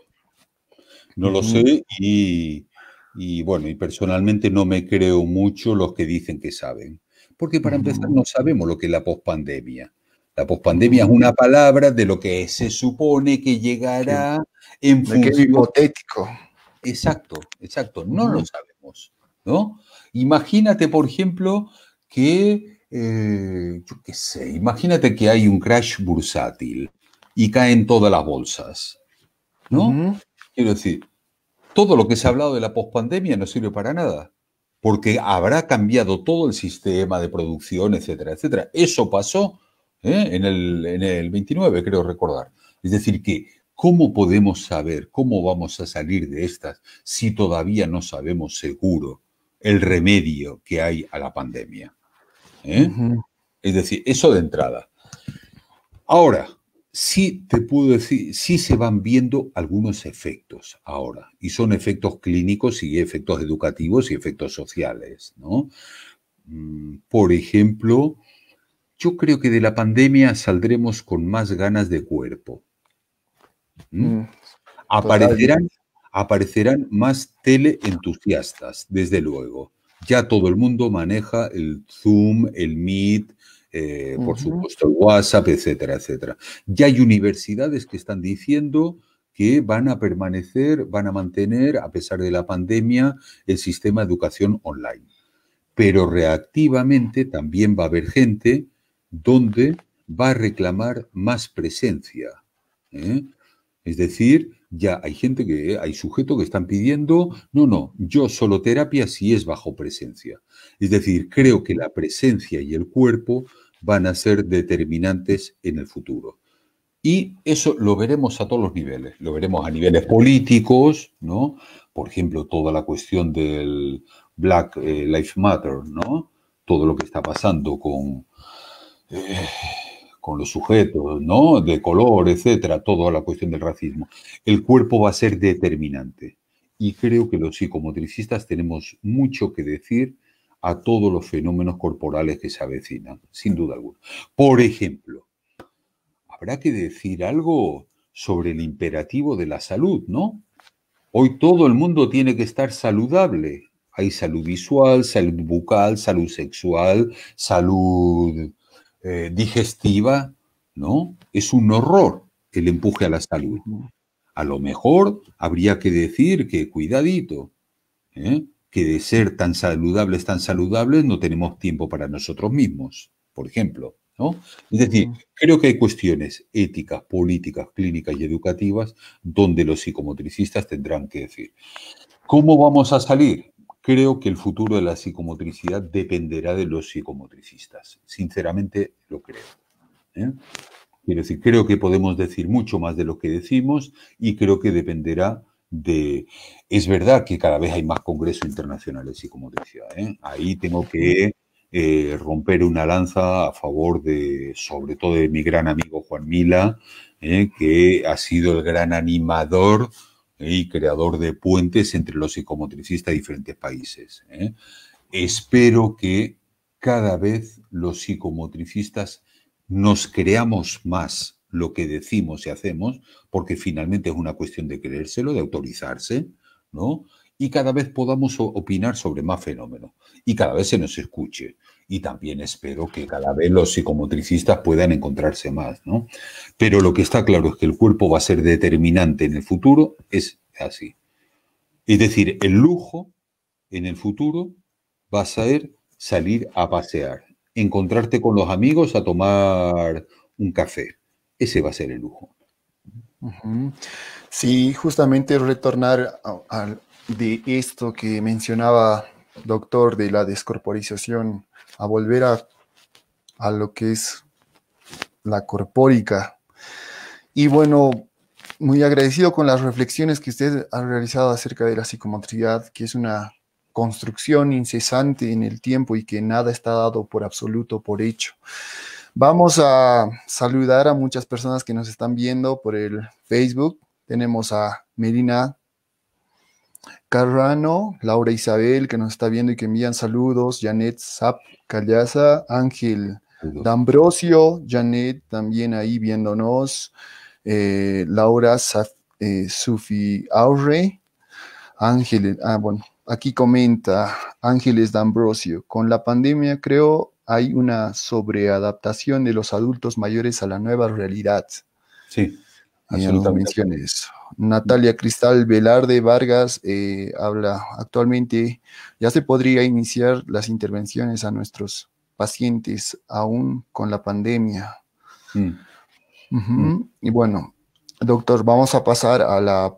No lo sé y bueno, y personalmente no me creo mucho los que dicen que saben. Porque para empezar no sabemos lo que es la pospandemia. La pospandemia es una palabra de lo que se supone que llegará en Me quedo función... hipotético. Exacto, exacto, no lo sabemos, ¿no? Imagínate, por ejemplo, que, yo qué sé, imagínate que hay un crash bursátil y caen todas las bolsas, ¿no? Quiero decir, todo lo que se ha hablado de la pospandemia no sirve para nada, porque habrá cambiado todo el sistema de producción, etcétera, etcétera. Eso pasó en el 29, creo recordar. Es decir, que ¿cómo podemos saber cómo vamos a salir de estas si todavía no sabemos seguro el remedio que hay a la pandemia? Es decir, eso de entrada. Ahora, sí te puedo decir, sí se van viendo algunos efectos ahora, y son efectos clínicos y efectos educativos y efectos sociales, ¿no? Por ejemplo, yo creo que de la pandemia saldremos con más ganas de cuerpo. Totalmente. Aparecerán más teleentusiastas, desde luego. Ya todo el mundo maneja el Zoom, el Meet, por supuesto el WhatsApp, etcétera, etcétera. Ya hay universidades que están diciendo que van a permanecer, van a mantener, a pesar de la pandemia, el sistema de educación online. Pero reactivamente también va a haber gente donde va a reclamar más presencia. ¿eh? Es decir, ya hay gente que, hay sujetos que están pidiendo, no, yo solo terapia si es bajo presencia. Es decir, creo que la presencia y el cuerpo van a ser determinantes en el futuro. Y eso lo veremos a todos los niveles. Lo veremos a niveles políticos, ¿no? Por ejemplo, toda la cuestión del Black Lives Matter, ¿no? Todo lo que está pasando con los sujetos, ¿no? De color, etcétera, toda la cuestión del racismo. El cuerpo va a ser determinante. Y creo que los psicomotricistas tenemos mucho que decir a todos los fenómenos corporales que se avecinan, sin duda alguna. Por ejemplo, habrá que decir algo sobre el imperativo de la salud, ¿no? Hoy todo el mundo tiene que estar saludable. Hay salud visual, salud bucal, salud sexual, salud digestiva, ¿no? Es un horror el empuje a la salud. A lo mejor habría que decir que, cuidadito, que de ser tan saludables, no tenemos tiempo para nosotros mismos, por ejemplo, ¿no? Es decir, creo que hay cuestiones éticas, políticas, clínicas y educativas donde los psicomotricistas tendrán que decir. ¿Cómo vamos a salir? Creo que el futuro de la psicomotricidad dependerá de los psicomotricistas. Sinceramente lo creo. Quiero decir, creo que podemos decir mucho más de lo que decimos y creo que dependerá de... Es verdad que cada vez hay más congresos internacionales de psicomotricidad. Ahí tengo que romper una lanza a favor de, sobre todo de mi gran amigo Juan Mila, que ha sido el gran animador y creador de puentes entre los psicomotricistas de diferentes países. Espero que cada vez los psicomotricistas nos creamos más lo que decimos y hacemos, porque finalmente es una cuestión de creérselo, de autorizarse, ¿no? Y cada vez podamos opinar sobre más fenómenos y cada vez se nos escuche. Y también espero que cada vez los psicomotricistas puedan encontrarse más, ¿no? Pero lo que está claro es que el cuerpo va a ser determinante en el futuro, es así. Es decir, el lujo en el futuro va a ser salir a pasear, encontrarte con los amigos a tomar un café. Ese va a ser el lujo. Ujú. Sí, justamente retornar de esto que mencionaba, doctor, de la descorporización, a volver a lo que es la corpórica. Y bueno, muy agradecido con las reflexiones que usted ha realizado acerca de la psicomotricidad, que es una construcción incesante en el tiempo y que nada está dado por absoluto, por hecho. Vamos a saludar a muchas personas que nos están viendo por el Facebook. Tenemos a Melina Carrano, Laura Isabel, que nos está viendo y que envían saludos, Janet Zap Callaza, Ángel D'Ambrosio, Janet también ahí viéndonos, Laura Sufi Aurre, Ángel, bueno, aquí comenta Ángeles D'Ambrosio, con la pandemia creo hay una sobreadaptación de los adultos mayores a la nueva realidad. Sí, Nos menciona eso. Natalia Cristal Velarde Vargas habla actualmente, ya se podría iniciar las intervenciones a nuestros pacientes aún con la pandemia. Y bueno, doctor, vamos a pasar a la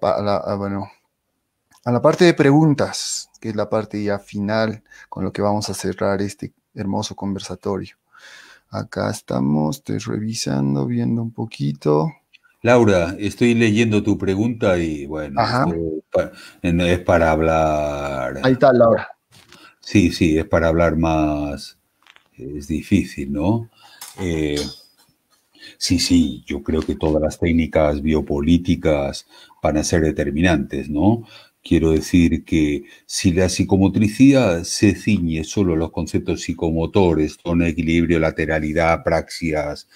parte de preguntas, que es la parte ya final con lo que vamos a cerrar este hermoso conversatorio. Acá estamos, estoy revisando, viendo un poquito. Laura, estoy leyendo tu pregunta y bueno, es para hablar. Ahí está, Laura. Sí, es para hablar más. Es difícil, ¿no? Sí, yo creo que todas las técnicas biopolíticas van a ser determinantes, ¿no? Quiero decir que si la psicomotricidad se ciñe solo a los conceptos psicomotores, tono, equilibrio, lateralidad, praxias,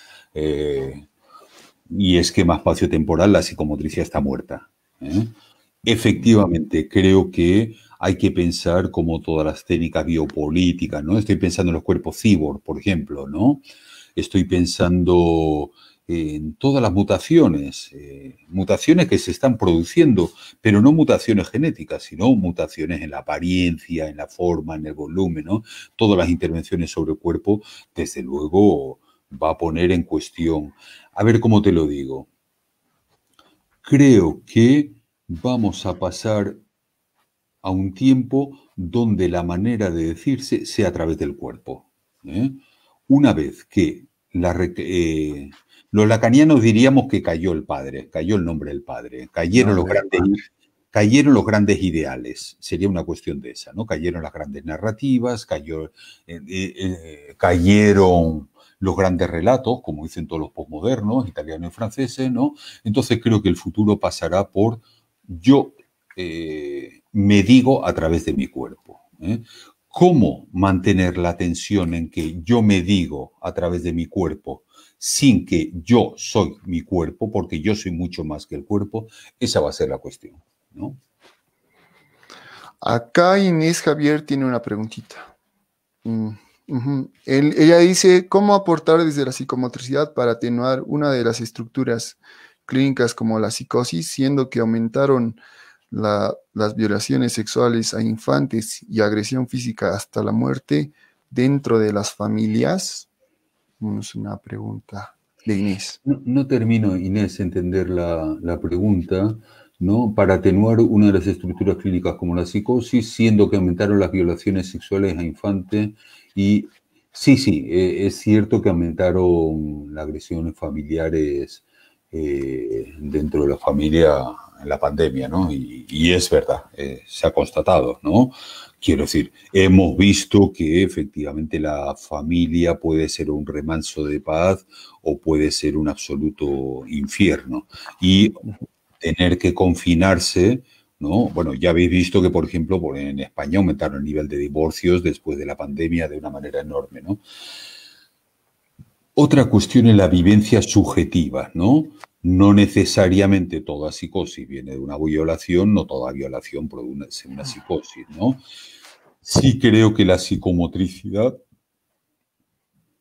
y esquema espacio-temporal, la psicomotricidad está muerta. Efectivamente, creo que hay que pensar como todas las técnicas biopolíticas, ¿no? Estoy pensando en los cuerpos cyborg, por ejemplo, ¿no? Estoy pensando en todas las mutaciones, mutaciones que se están produciendo, pero no mutaciones genéticas, sino mutaciones en la apariencia, en la forma, en el volumen, ¿no? Todas las intervenciones sobre el cuerpo, desde luego, va a poner en cuestión. A ver cómo te lo digo. Creo que vamos a pasar a un tiempo donde la manera de decirse sea a través del cuerpo. Una vez que los lacanianos diríamos que cayó el padre, cayó el nombre del padre, cayeron los grandes ideales, sería una cuestión de esa, ¿no? Cayeron las grandes narrativas, cayeron los grandes relatos, como dicen todos los posmodernos, italianos y franceses, ¿no? Entonces creo que el futuro pasará por yo me digo a través de mi cuerpo. ¿Cómo mantener la atención en que yo me digo a través de mi cuerpo sin que yo soy mi cuerpo, porque yo soy mucho más que el cuerpo? Esa va a ser la cuestión, ¿no? Acá Inés Javier tiene una preguntita. Ella dice, ¿cómo aportar desde la psicomotricidad para atenuar una de las estructuras clínicas como la psicosis, siendo que aumentaron las violaciones sexuales a infantes y agresión física hasta la muerte dentro de las familias? Es una pregunta de Inés. No termino, Inés, entender la pregunta, ¿no? Para atenuar una de las estructuras clínicas como la psicosis, siendo que aumentaron las violaciones sexuales a infantes y sí, es cierto que aumentaron las agresiones familiares dentro de la familia en la pandemia, ¿no? Y es verdad, se ha constatado, ¿no? Quiero decir, hemos visto que efectivamente la familia puede ser un remanso de paz o puede ser un absoluto infierno. Y tener que confinarse, ¿no? Bueno, ya habéis visto que, por ejemplo, en España aumentaron el nivel de divorcios después de la pandemia de una manera enorme, ¿no? Otra cuestión es la vivencia subjetiva, ¿no? No necesariamente toda psicosis viene de una violación, no toda violación produce una psicosis, ¿no? Sí creo que la psicomotricidad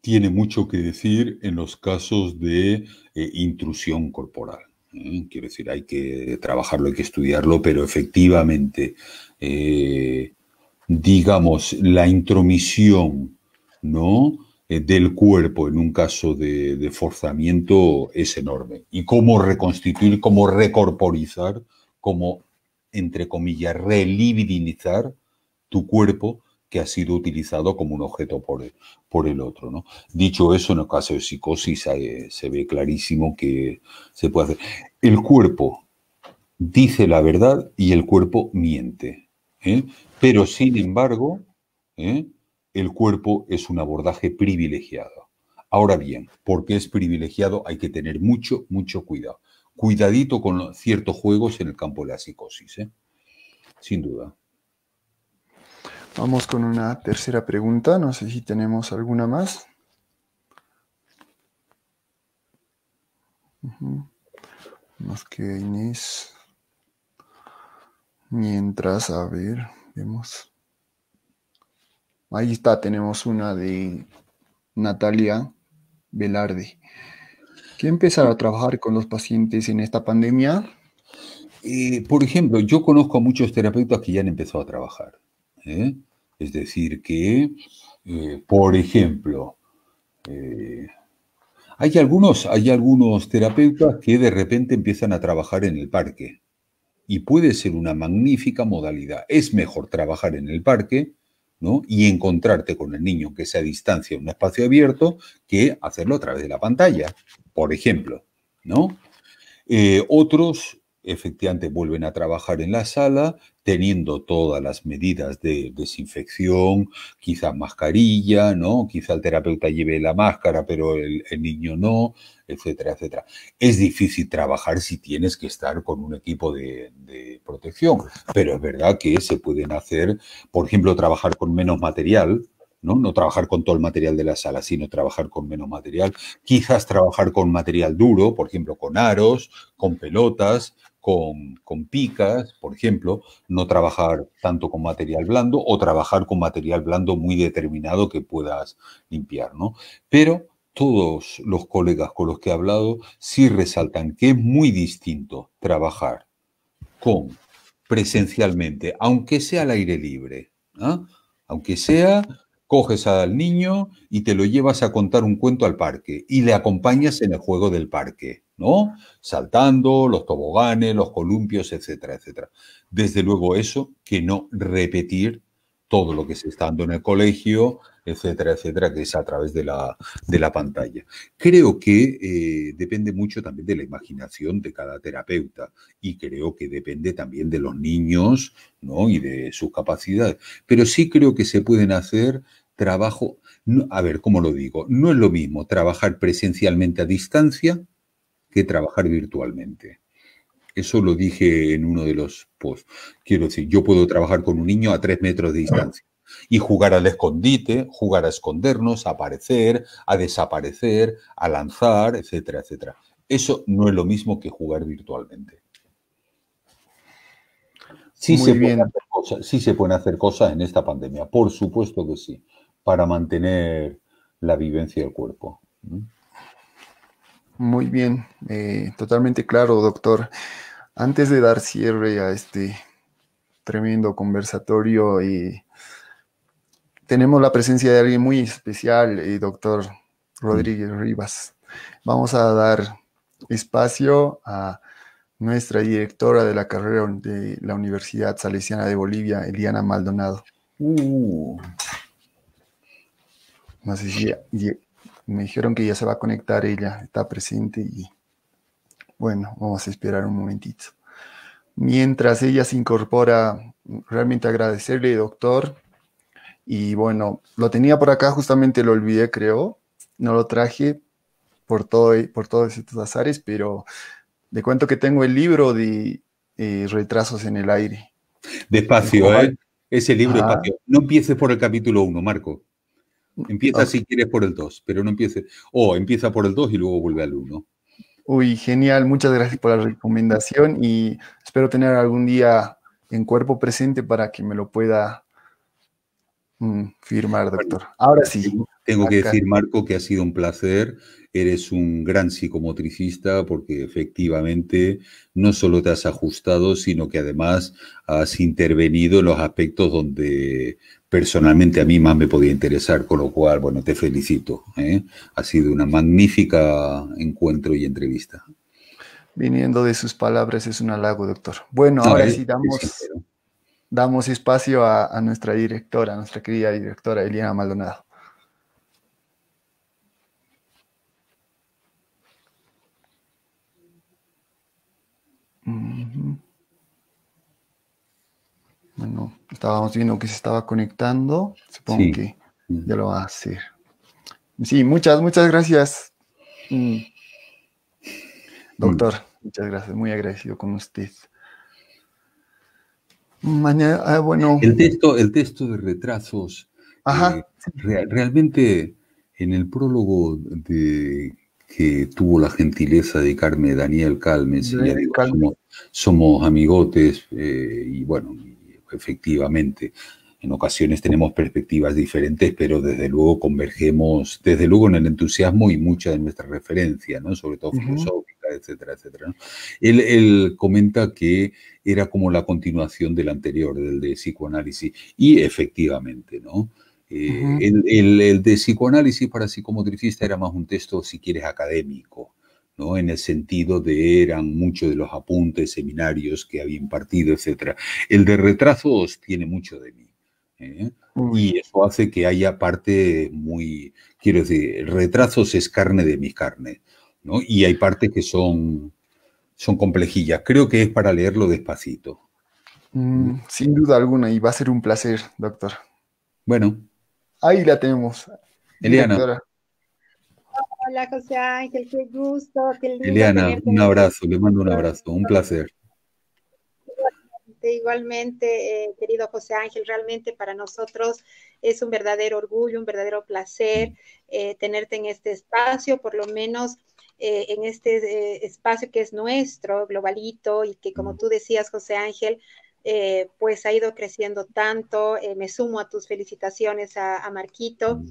tiene mucho que decir en los casos de intrusión corporal. Quiero decir, hay que trabajarlo, hay que estudiarlo, pero efectivamente, digamos, la intromisión, ¿no? Del cuerpo en un caso de forzamiento es enorme. Y cómo reconstituir, cómo recorporizar, cómo, entre comillas, relibidinizar tu cuerpo que ha sido utilizado como un objeto por el otro, ¿no? Dicho eso, en el caso de psicosis se ve clarísimo que se puede hacer. El cuerpo dice la verdad y el cuerpo miente, ¿eh? Pero sin embargo, ¿eh? El cuerpo es un abordaje privilegiado. Ahora bien, porque es privilegiado hay que tener mucho, mucho cuidado. Cuidadito con ciertos juegos en el campo de la psicosis, ¿eh? Sin duda. Vamos con una tercera pregunta, no sé si tenemos alguna más. Nos queda Inés. Mientras, a ver, vemos. Ahí está, tenemos una de Natalia Velarde. ¿Qué empezar a trabajar con los pacientes en esta pandemia? Por ejemplo, yo conozco a muchos terapeutas que ya han empezado a trabajar, ¿eh? Es decir, que, por ejemplo, hay algunos terapeutas que de repente empiezan a trabajar en el parque y puede ser una magnífica modalidad. Es mejor trabajar en el parque, ¿no? Y encontrarte con el niño que sea a distancia en un espacio abierto que hacerlo a través de la pantalla, por ejemplo, ¿no? Otros efectivamente vuelven a trabajar en la sala teniendo todas las medidas de desinfección, quizás mascarilla, ¿no? Quizá el terapeuta lleve la máscara, pero el niño no, etcétera, etcétera. Es difícil trabajar si tienes que estar con un equipo de protección, pero es verdad que se pueden hacer, por ejemplo, trabajar con menos material, ¿no? No trabajar con todo el material de la sala, sino trabajar con menos material. Quizás trabajar con material duro, por ejemplo, con aros, con pelotas, con picas, por ejemplo, no trabajar tanto con material blando o trabajar con material blando muy determinado que puedas limpiar, ¿no? Pero todos los colegas con los que he hablado sí resaltan que es muy distinto trabajar con presencialmente, aunque sea al aire libre, ¿ah? Aunque sea, coges al niño y te lo llevas a contar un cuento al parque y le acompañas en el juego del parque, ¿no? Saltando, los toboganes, los columpios, etcétera, etcétera. Desde luego eso, que no repetir todo lo que se está dando en el colegio, etcétera, etcétera, que es a través de la pantalla. Creo que depende mucho también de la imaginación de cada terapeuta y creo que depende también de los niños, ¿no? Y de sus capacidades. Pero sí creo que se pueden hacer trabajo, no, a ver, ¿cómo lo digo? No es lo mismo trabajar presencialmente a distancia que trabajar virtualmente. Eso lo dije en uno de los posts. Quiero decir, yo puedo trabajar con un niño a 3 metros de distancia y jugar al escondite, jugar a escondernos, a aparecer, a desaparecer, a lanzar, etcétera, etcétera. Eso no es lo mismo que jugar virtualmente. Muy bien. Sí se pueden hacer cosas en esta pandemia, por supuesto que sí, para mantener la vivencia del cuerpo. Muy bien, totalmente claro, doctor. Antes de dar cierre a este tremendo conversatorio, tenemos la presencia de alguien muy especial, doctor Rodríguez Rivas. Vamos a dar espacio a nuestra directora de la carrera de la Universidad Salesiana de Bolivia, Eliana Maldonado. No sé si me dijeron que ya se va a conectar, ella está presente y bueno, vamos a esperar un momentito. Mientras ella se incorpora, realmente agradecerle, doctor. Y bueno, lo tenía por acá, justamente lo olvidé, creo. No lo traje por todos estos azares, pero le cuento que tengo el libro de Retrasos en el Aire. Despacio, ¿eh? Ese libro despacio. No empieces por el capítulo 1, Marco. Empieza Ok. si quieres por el 2, pero no empiece. O empieza por el 2 y luego vuelve al 1. Uy, genial, muchas gracias por la recomendación y espero tener algún día en cuerpo presente para que me lo pueda firmar, Bueno, doctor. Ahora sí, tengo que acá. decir, Marco, que ha sido un placer. Eres un gran psicomotricista porque efectivamente no solo te has ajustado, sino que además has intervenido en los aspectos donde personalmente a mí más me podía interesar, con lo cual, bueno, te felicito, ¿eh? Ha sido una magnífica encuentro y entrevista. Viniendo de sus palabras es un halago, doctor. Bueno, No, ahora sí es damos, sincero. damos espacio a nuestra directora, a nuestra querida directora Eliana Maldonado. Ujú. Bueno, estábamos viendo que se estaba conectando. Supongo Sí. que ya lo va a hacer. Sí, muchas gracias, doctor. Muchas gracias, muy agradecido con usted. Mañana, bueno, El texto de retrasos, eh, ajá, realmente en el prólogo que tuvo la gentileza de dedicarme Daniel Calmes, y ya digo, calma. somos amigotes, y bueno, efectivamente, en ocasiones tenemos perspectivas diferentes, pero desde luego convergemos, desde luego en el entusiasmo y mucha de nuestra referencia, ¿no? Sobre todo Ujú, filosófica, etcétera, etcétera, ¿no? Él comenta que era como la continuación del anterior, del de psicoanálisis, y efectivamente, ¿no? ujú, El de psicoanálisis para psicomotricista era más un texto, si quieres, académico, ¿no? En el sentido de eran muchos de los apuntes, seminarios que había impartido, etcétera. El de retrasos tiene mucho de mí, ¿eh? uy, Y eso hace que haya parte muy, quiero decir, retrasos es carne de mis carnes, ¿no? Y hay partes que son complejillas. Creo que es para leerlo despacito. sin duda alguna, y va a ser un placer, doctor. Bueno, Ahí la tenemos, Eliana, directora. Hola José Ángel, qué gusto, qué lindo Eliana, tenerte un en este abrazo, le mando un programa. abrazo, un placer. Igualmente, querido José Ángel, realmente para nosotros es un verdadero orgullo, un verdadero placer tenerte en este espacio, por lo menos en este espacio que es nuestro, globalito, y que como tú decías, José Ángel, pues ha ido creciendo tanto. Me sumo a tus felicitaciones a Marquito.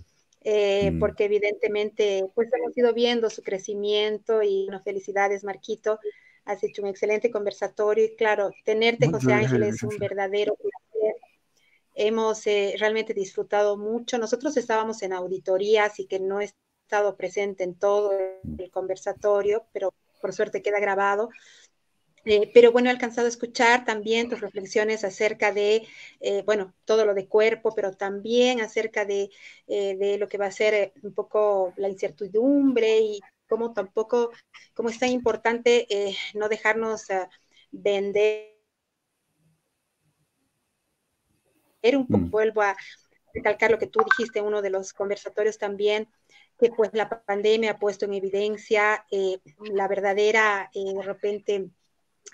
Porque evidentemente pues hemos ido viendo su crecimiento y bueno, felicidades Marquito, has hecho un excelente conversatorio y claro, tenerte Muchas José Ángel gracias, es un licenciado. verdadero placer. Hemos realmente disfrutado mucho. Nosotros estábamos en auditoría, así que no he estado presente en todo el conversatorio, pero por suerte queda grabado. Pero bueno, he alcanzado a escuchar también tus reflexiones acerca de, bueno, todo lo de cuerpo, pero también acerca de lo que va a ser un poco la incertidumbre y cómo tampoco, cómo es tan importante no dejarnos vender un poco. Vuelvo a recalcar lo que tú dijiste en uno de los conversatorios también, que pues la pandemia ha puesto en evidencia la verdadera, de repente,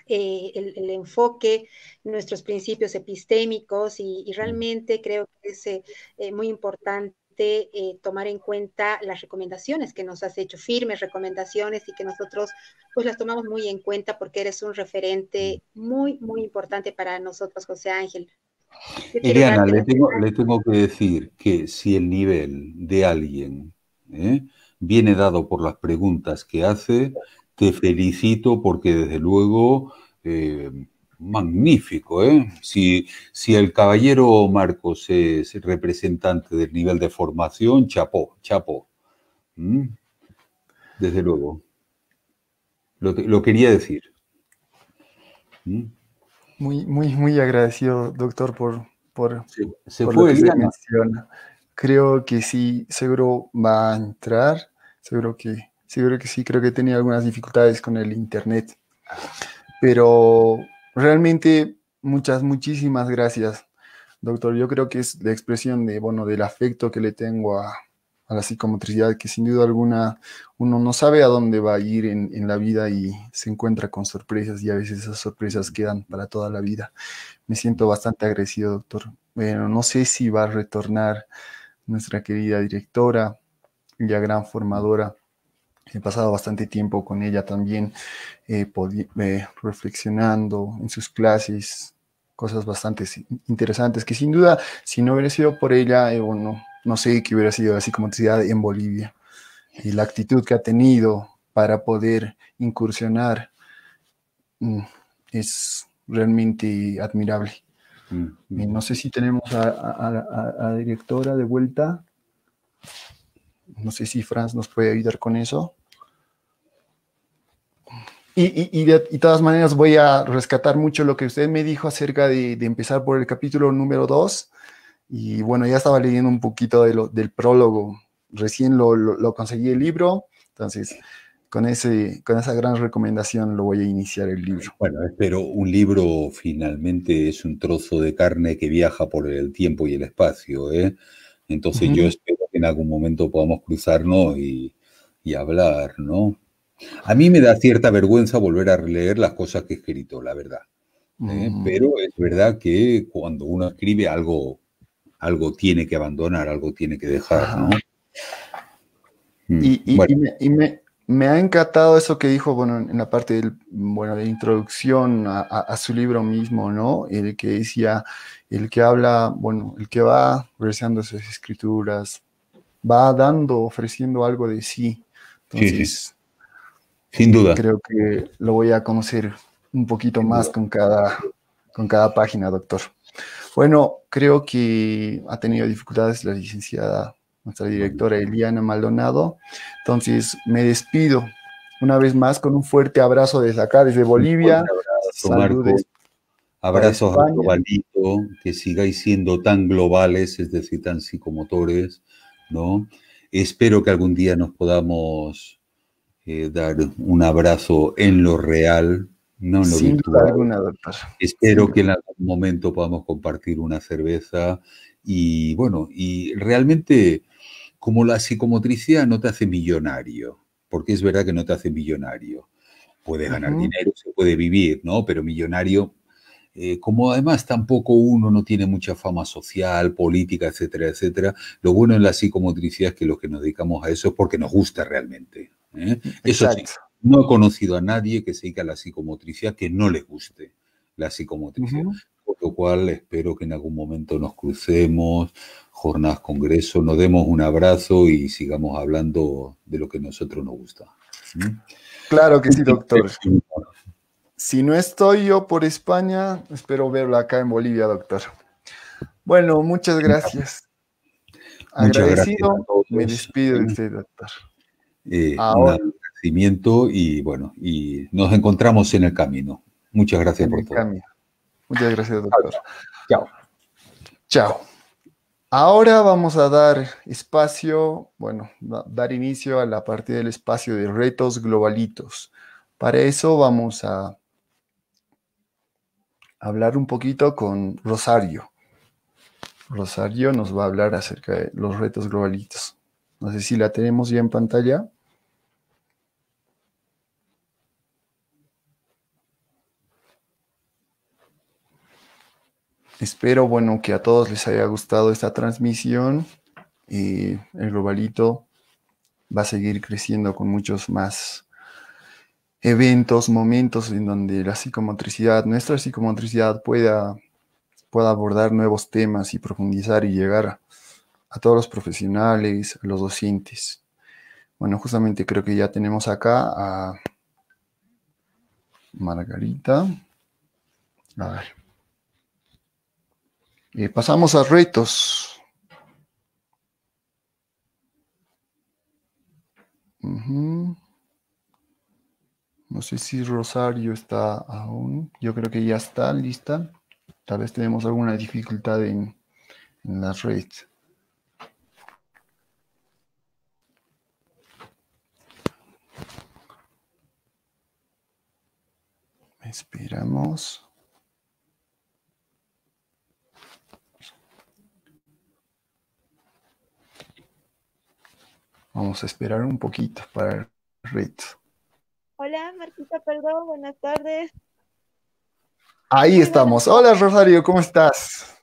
el enfoque, nuestros principios epistémicos y realmente creo que es muy importante tomar en cuenta las recomendaciones que nos has hecho, firmes recomendaciones y que nosotros pues las tomamos muy en cuenta porque eres un referente muy, muy importante para nosotros, José Ángel. Yo quiero Eliana, darte las gracias. le tengo que decir que si el nivel de alguien, ¿eh?, viene dado por las preguntas que hace, te felicito porque desde luego, eh, magnífico, ¿eh? Si el caballero Marcos es representante del nivel de formación, chapó, chapó. ¿Mm? Desde luego. Lo quería decir. ¿Mm? Muy agradecido, doctor, Se por lo fue que se Eliana. menciona. Creo que sí, seguro va a entrar. Seguro que sí, creo que tenía algunas dificultades con el internet. Pero realmente muchísimas gracias, doctor. Yo creo que es la expresión de, bueno, del afecto que le tengo a la psicomotricidad, que sin duda alguna uno no sabe a dónde va a ir en la vida y se encuentra con sorpresas y a veces esas sorpresas quedan para toda la vida. Me siento bastante agradecido, doctor. Bueno, no sé si va a retornar nuestra querida directora, ella gran formadora. He pasado bastante tiempo con ella también, reflexionando en sus clases, cosas bastante interesantes, que sin duda, si no hubiera sido por ella, bueno, no sé qué hubiera sido la psicomotricidad en Bolivia. Y la actitud que ha tenido para poder incursionar es realmente admirable. No sé si tenemos a la directora de vuelta. No sé si Franz nos puede ayudar con eso. Y de todas maneras voy a rescatar mucho lo que usted me dijo acerca de empezar por el capítulo número 2. Y bueno, ya estaba leyendo un poquito del prólogo. Recién lo conseguí el libro. Entonces, con esa gran recomendación lo voy a iniciar el libro. Bueno, pero un libro finalmente es un trozo de carne que viaja por el tiempo y el espacio, ¿eh? Entonces yo espero que en algún momento podamos cruzarnos y hablar, ¿no? A mí me da cierta vergüenza volver a leer las cosas que he escrito, la verdad. Pero es verdad que cuando uno escribe algo tiene que abandonar, algo tiene que dejar, ¿no? Me ha encantado eso que dijo, bueno, en la parte de introducción a su libro mismo, ¿no? El que decía, el que habla, bueno, el que va realizando sus escrituras, va ofreciendo algo de sí. Entonces, sin duda. Creo que lo voy a conocer un poquito más con cada página, doctor. Bueno, creo que ha tenido dificultades la licenciada, nuestra directora Eliana Maldonado. Entonces, me despido una vez más con un fuerte abrazo desde acá, desde Bolivia. Saludos. Abrazos a Globalito, que sigáis siendo tan globales, es decir, tan psicomotores, ¿no? Espero que algún día nos podamos dar un abrazo en lo real, no en lo Sin virtual. duda alguna, doctor. Espero que en algún momento podamos compartir una cerveza y bueno, y realmente como la psicomotricidad no te hace millonario, porque es verdad que no te hace millonario. Puedes ganar dinero, se puede vivir, ¿no? Pero millonario, como además tampoco uno no tiene mucha fama social, política, etcétera, etcétera, lo bueno en la psicomotricidad es que los que nos dedicamos a eso es porque nos gusta realmente. Eso sí, no he conocido a nadie que se dedique a la psicomotricidad que no le guste la psicomotricidad. Por lo cual espero que en algún momento nos crucemos, jornadas, congreso, nos demos un abrazo y sigamos hablando de lo que a nosotros nos gusta. Claro que sí, doctor. Si no estoy yo por España, espero verlo acá en Bolivia, doctor. Bueno, muchas gracias. Agradecido, gracias me despido de usted, doctor. Un agradecimiento y bueno, y nos encontramos en el camino. Muchas gracias por todo. Muchas gracias, doctor. Chao. Chao. Ahora vamos a dar espacio, bueno, dar inicio a la parte del espacio de retos globalitos. Para eso vamos a hablar un poquito con Rosario. Rosario nos va a hablar acerca de los retos globalitos. No sé si la tenemos ya en pantalla. Espero, bueno, que a todos les haya gustado esta transmisión. El globalito va a seguir creciendo con muchos más eventos, momentos en donde la psicomotricidad, nuestra psicomotricidad pueda abordar nuevos temas y profundizar y llegar a todos los profesionales, a los docentes. Bueno, justamente creo que ya tenemos acá a Margarita. A ver. Pasamos a retos. No sé si Rosario está aún. Yo creo que ya está lista. Tal vez tenemos alguna dificultad en la red. Esperamos. Vamos a esperar un poquito para el reto. Hola, Marquita, perdón, buenas tardes. Ahí estamos. Hola, Rosario, ¿cómo estás?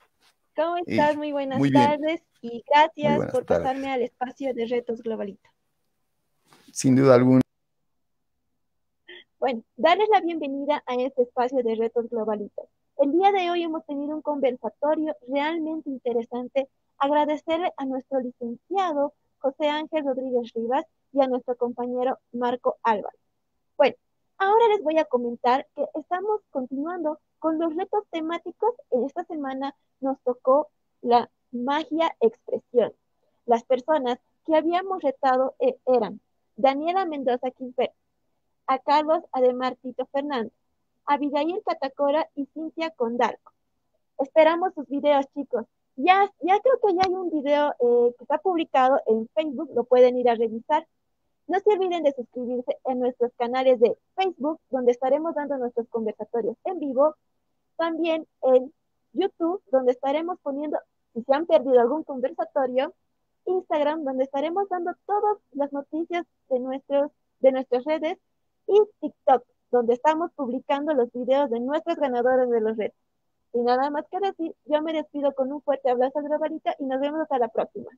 ¿Cómo estás? Muy buenas muy bien. tardes. y Muy gracias buenas por tardes. pasarme al espacio de Retos Globalito. Sin duda alguna. Bueno, darles la bienvenida a este espacio de Retos Globalitos. El día de hoy hemos tenido un conversatorio realmente interesante. Agradecerle a nuestro licenciado José Ángel Rodríguez Rivas y a nuestro compañero Marco Álvarez. Bueno, ahora les voy a comentar que estamos continuando con los retos temáticos. En esta semana nos tocó la magia expresión. Las personas que habíamos retado eran Daniela Mendoza Quimper, a Carlos Ademar Tito Fernández, Abigail Catacora y Cintia Condarco. Esperamos sus videos, chicos. Ya creo que ya hay un video que está publicado en Facebook, lo pueden ir a revisar. No se olviden de suscribirse en nuestros canales de Facebook, donde estaremos dando nuestros conversatorios en vivo, también en YouTube, donde estaremos poniendo, si se han perdido algún conversatorio, Instagram, donde estaremos dando todas las noticias de nuestras redes, y TikTok, donde estamos publicando los videos de nuestros ganadores de los retos. Y nada más que decir, yo me despido con un fuerte abrazo, Globalita, y nos vemos hasta la próxima.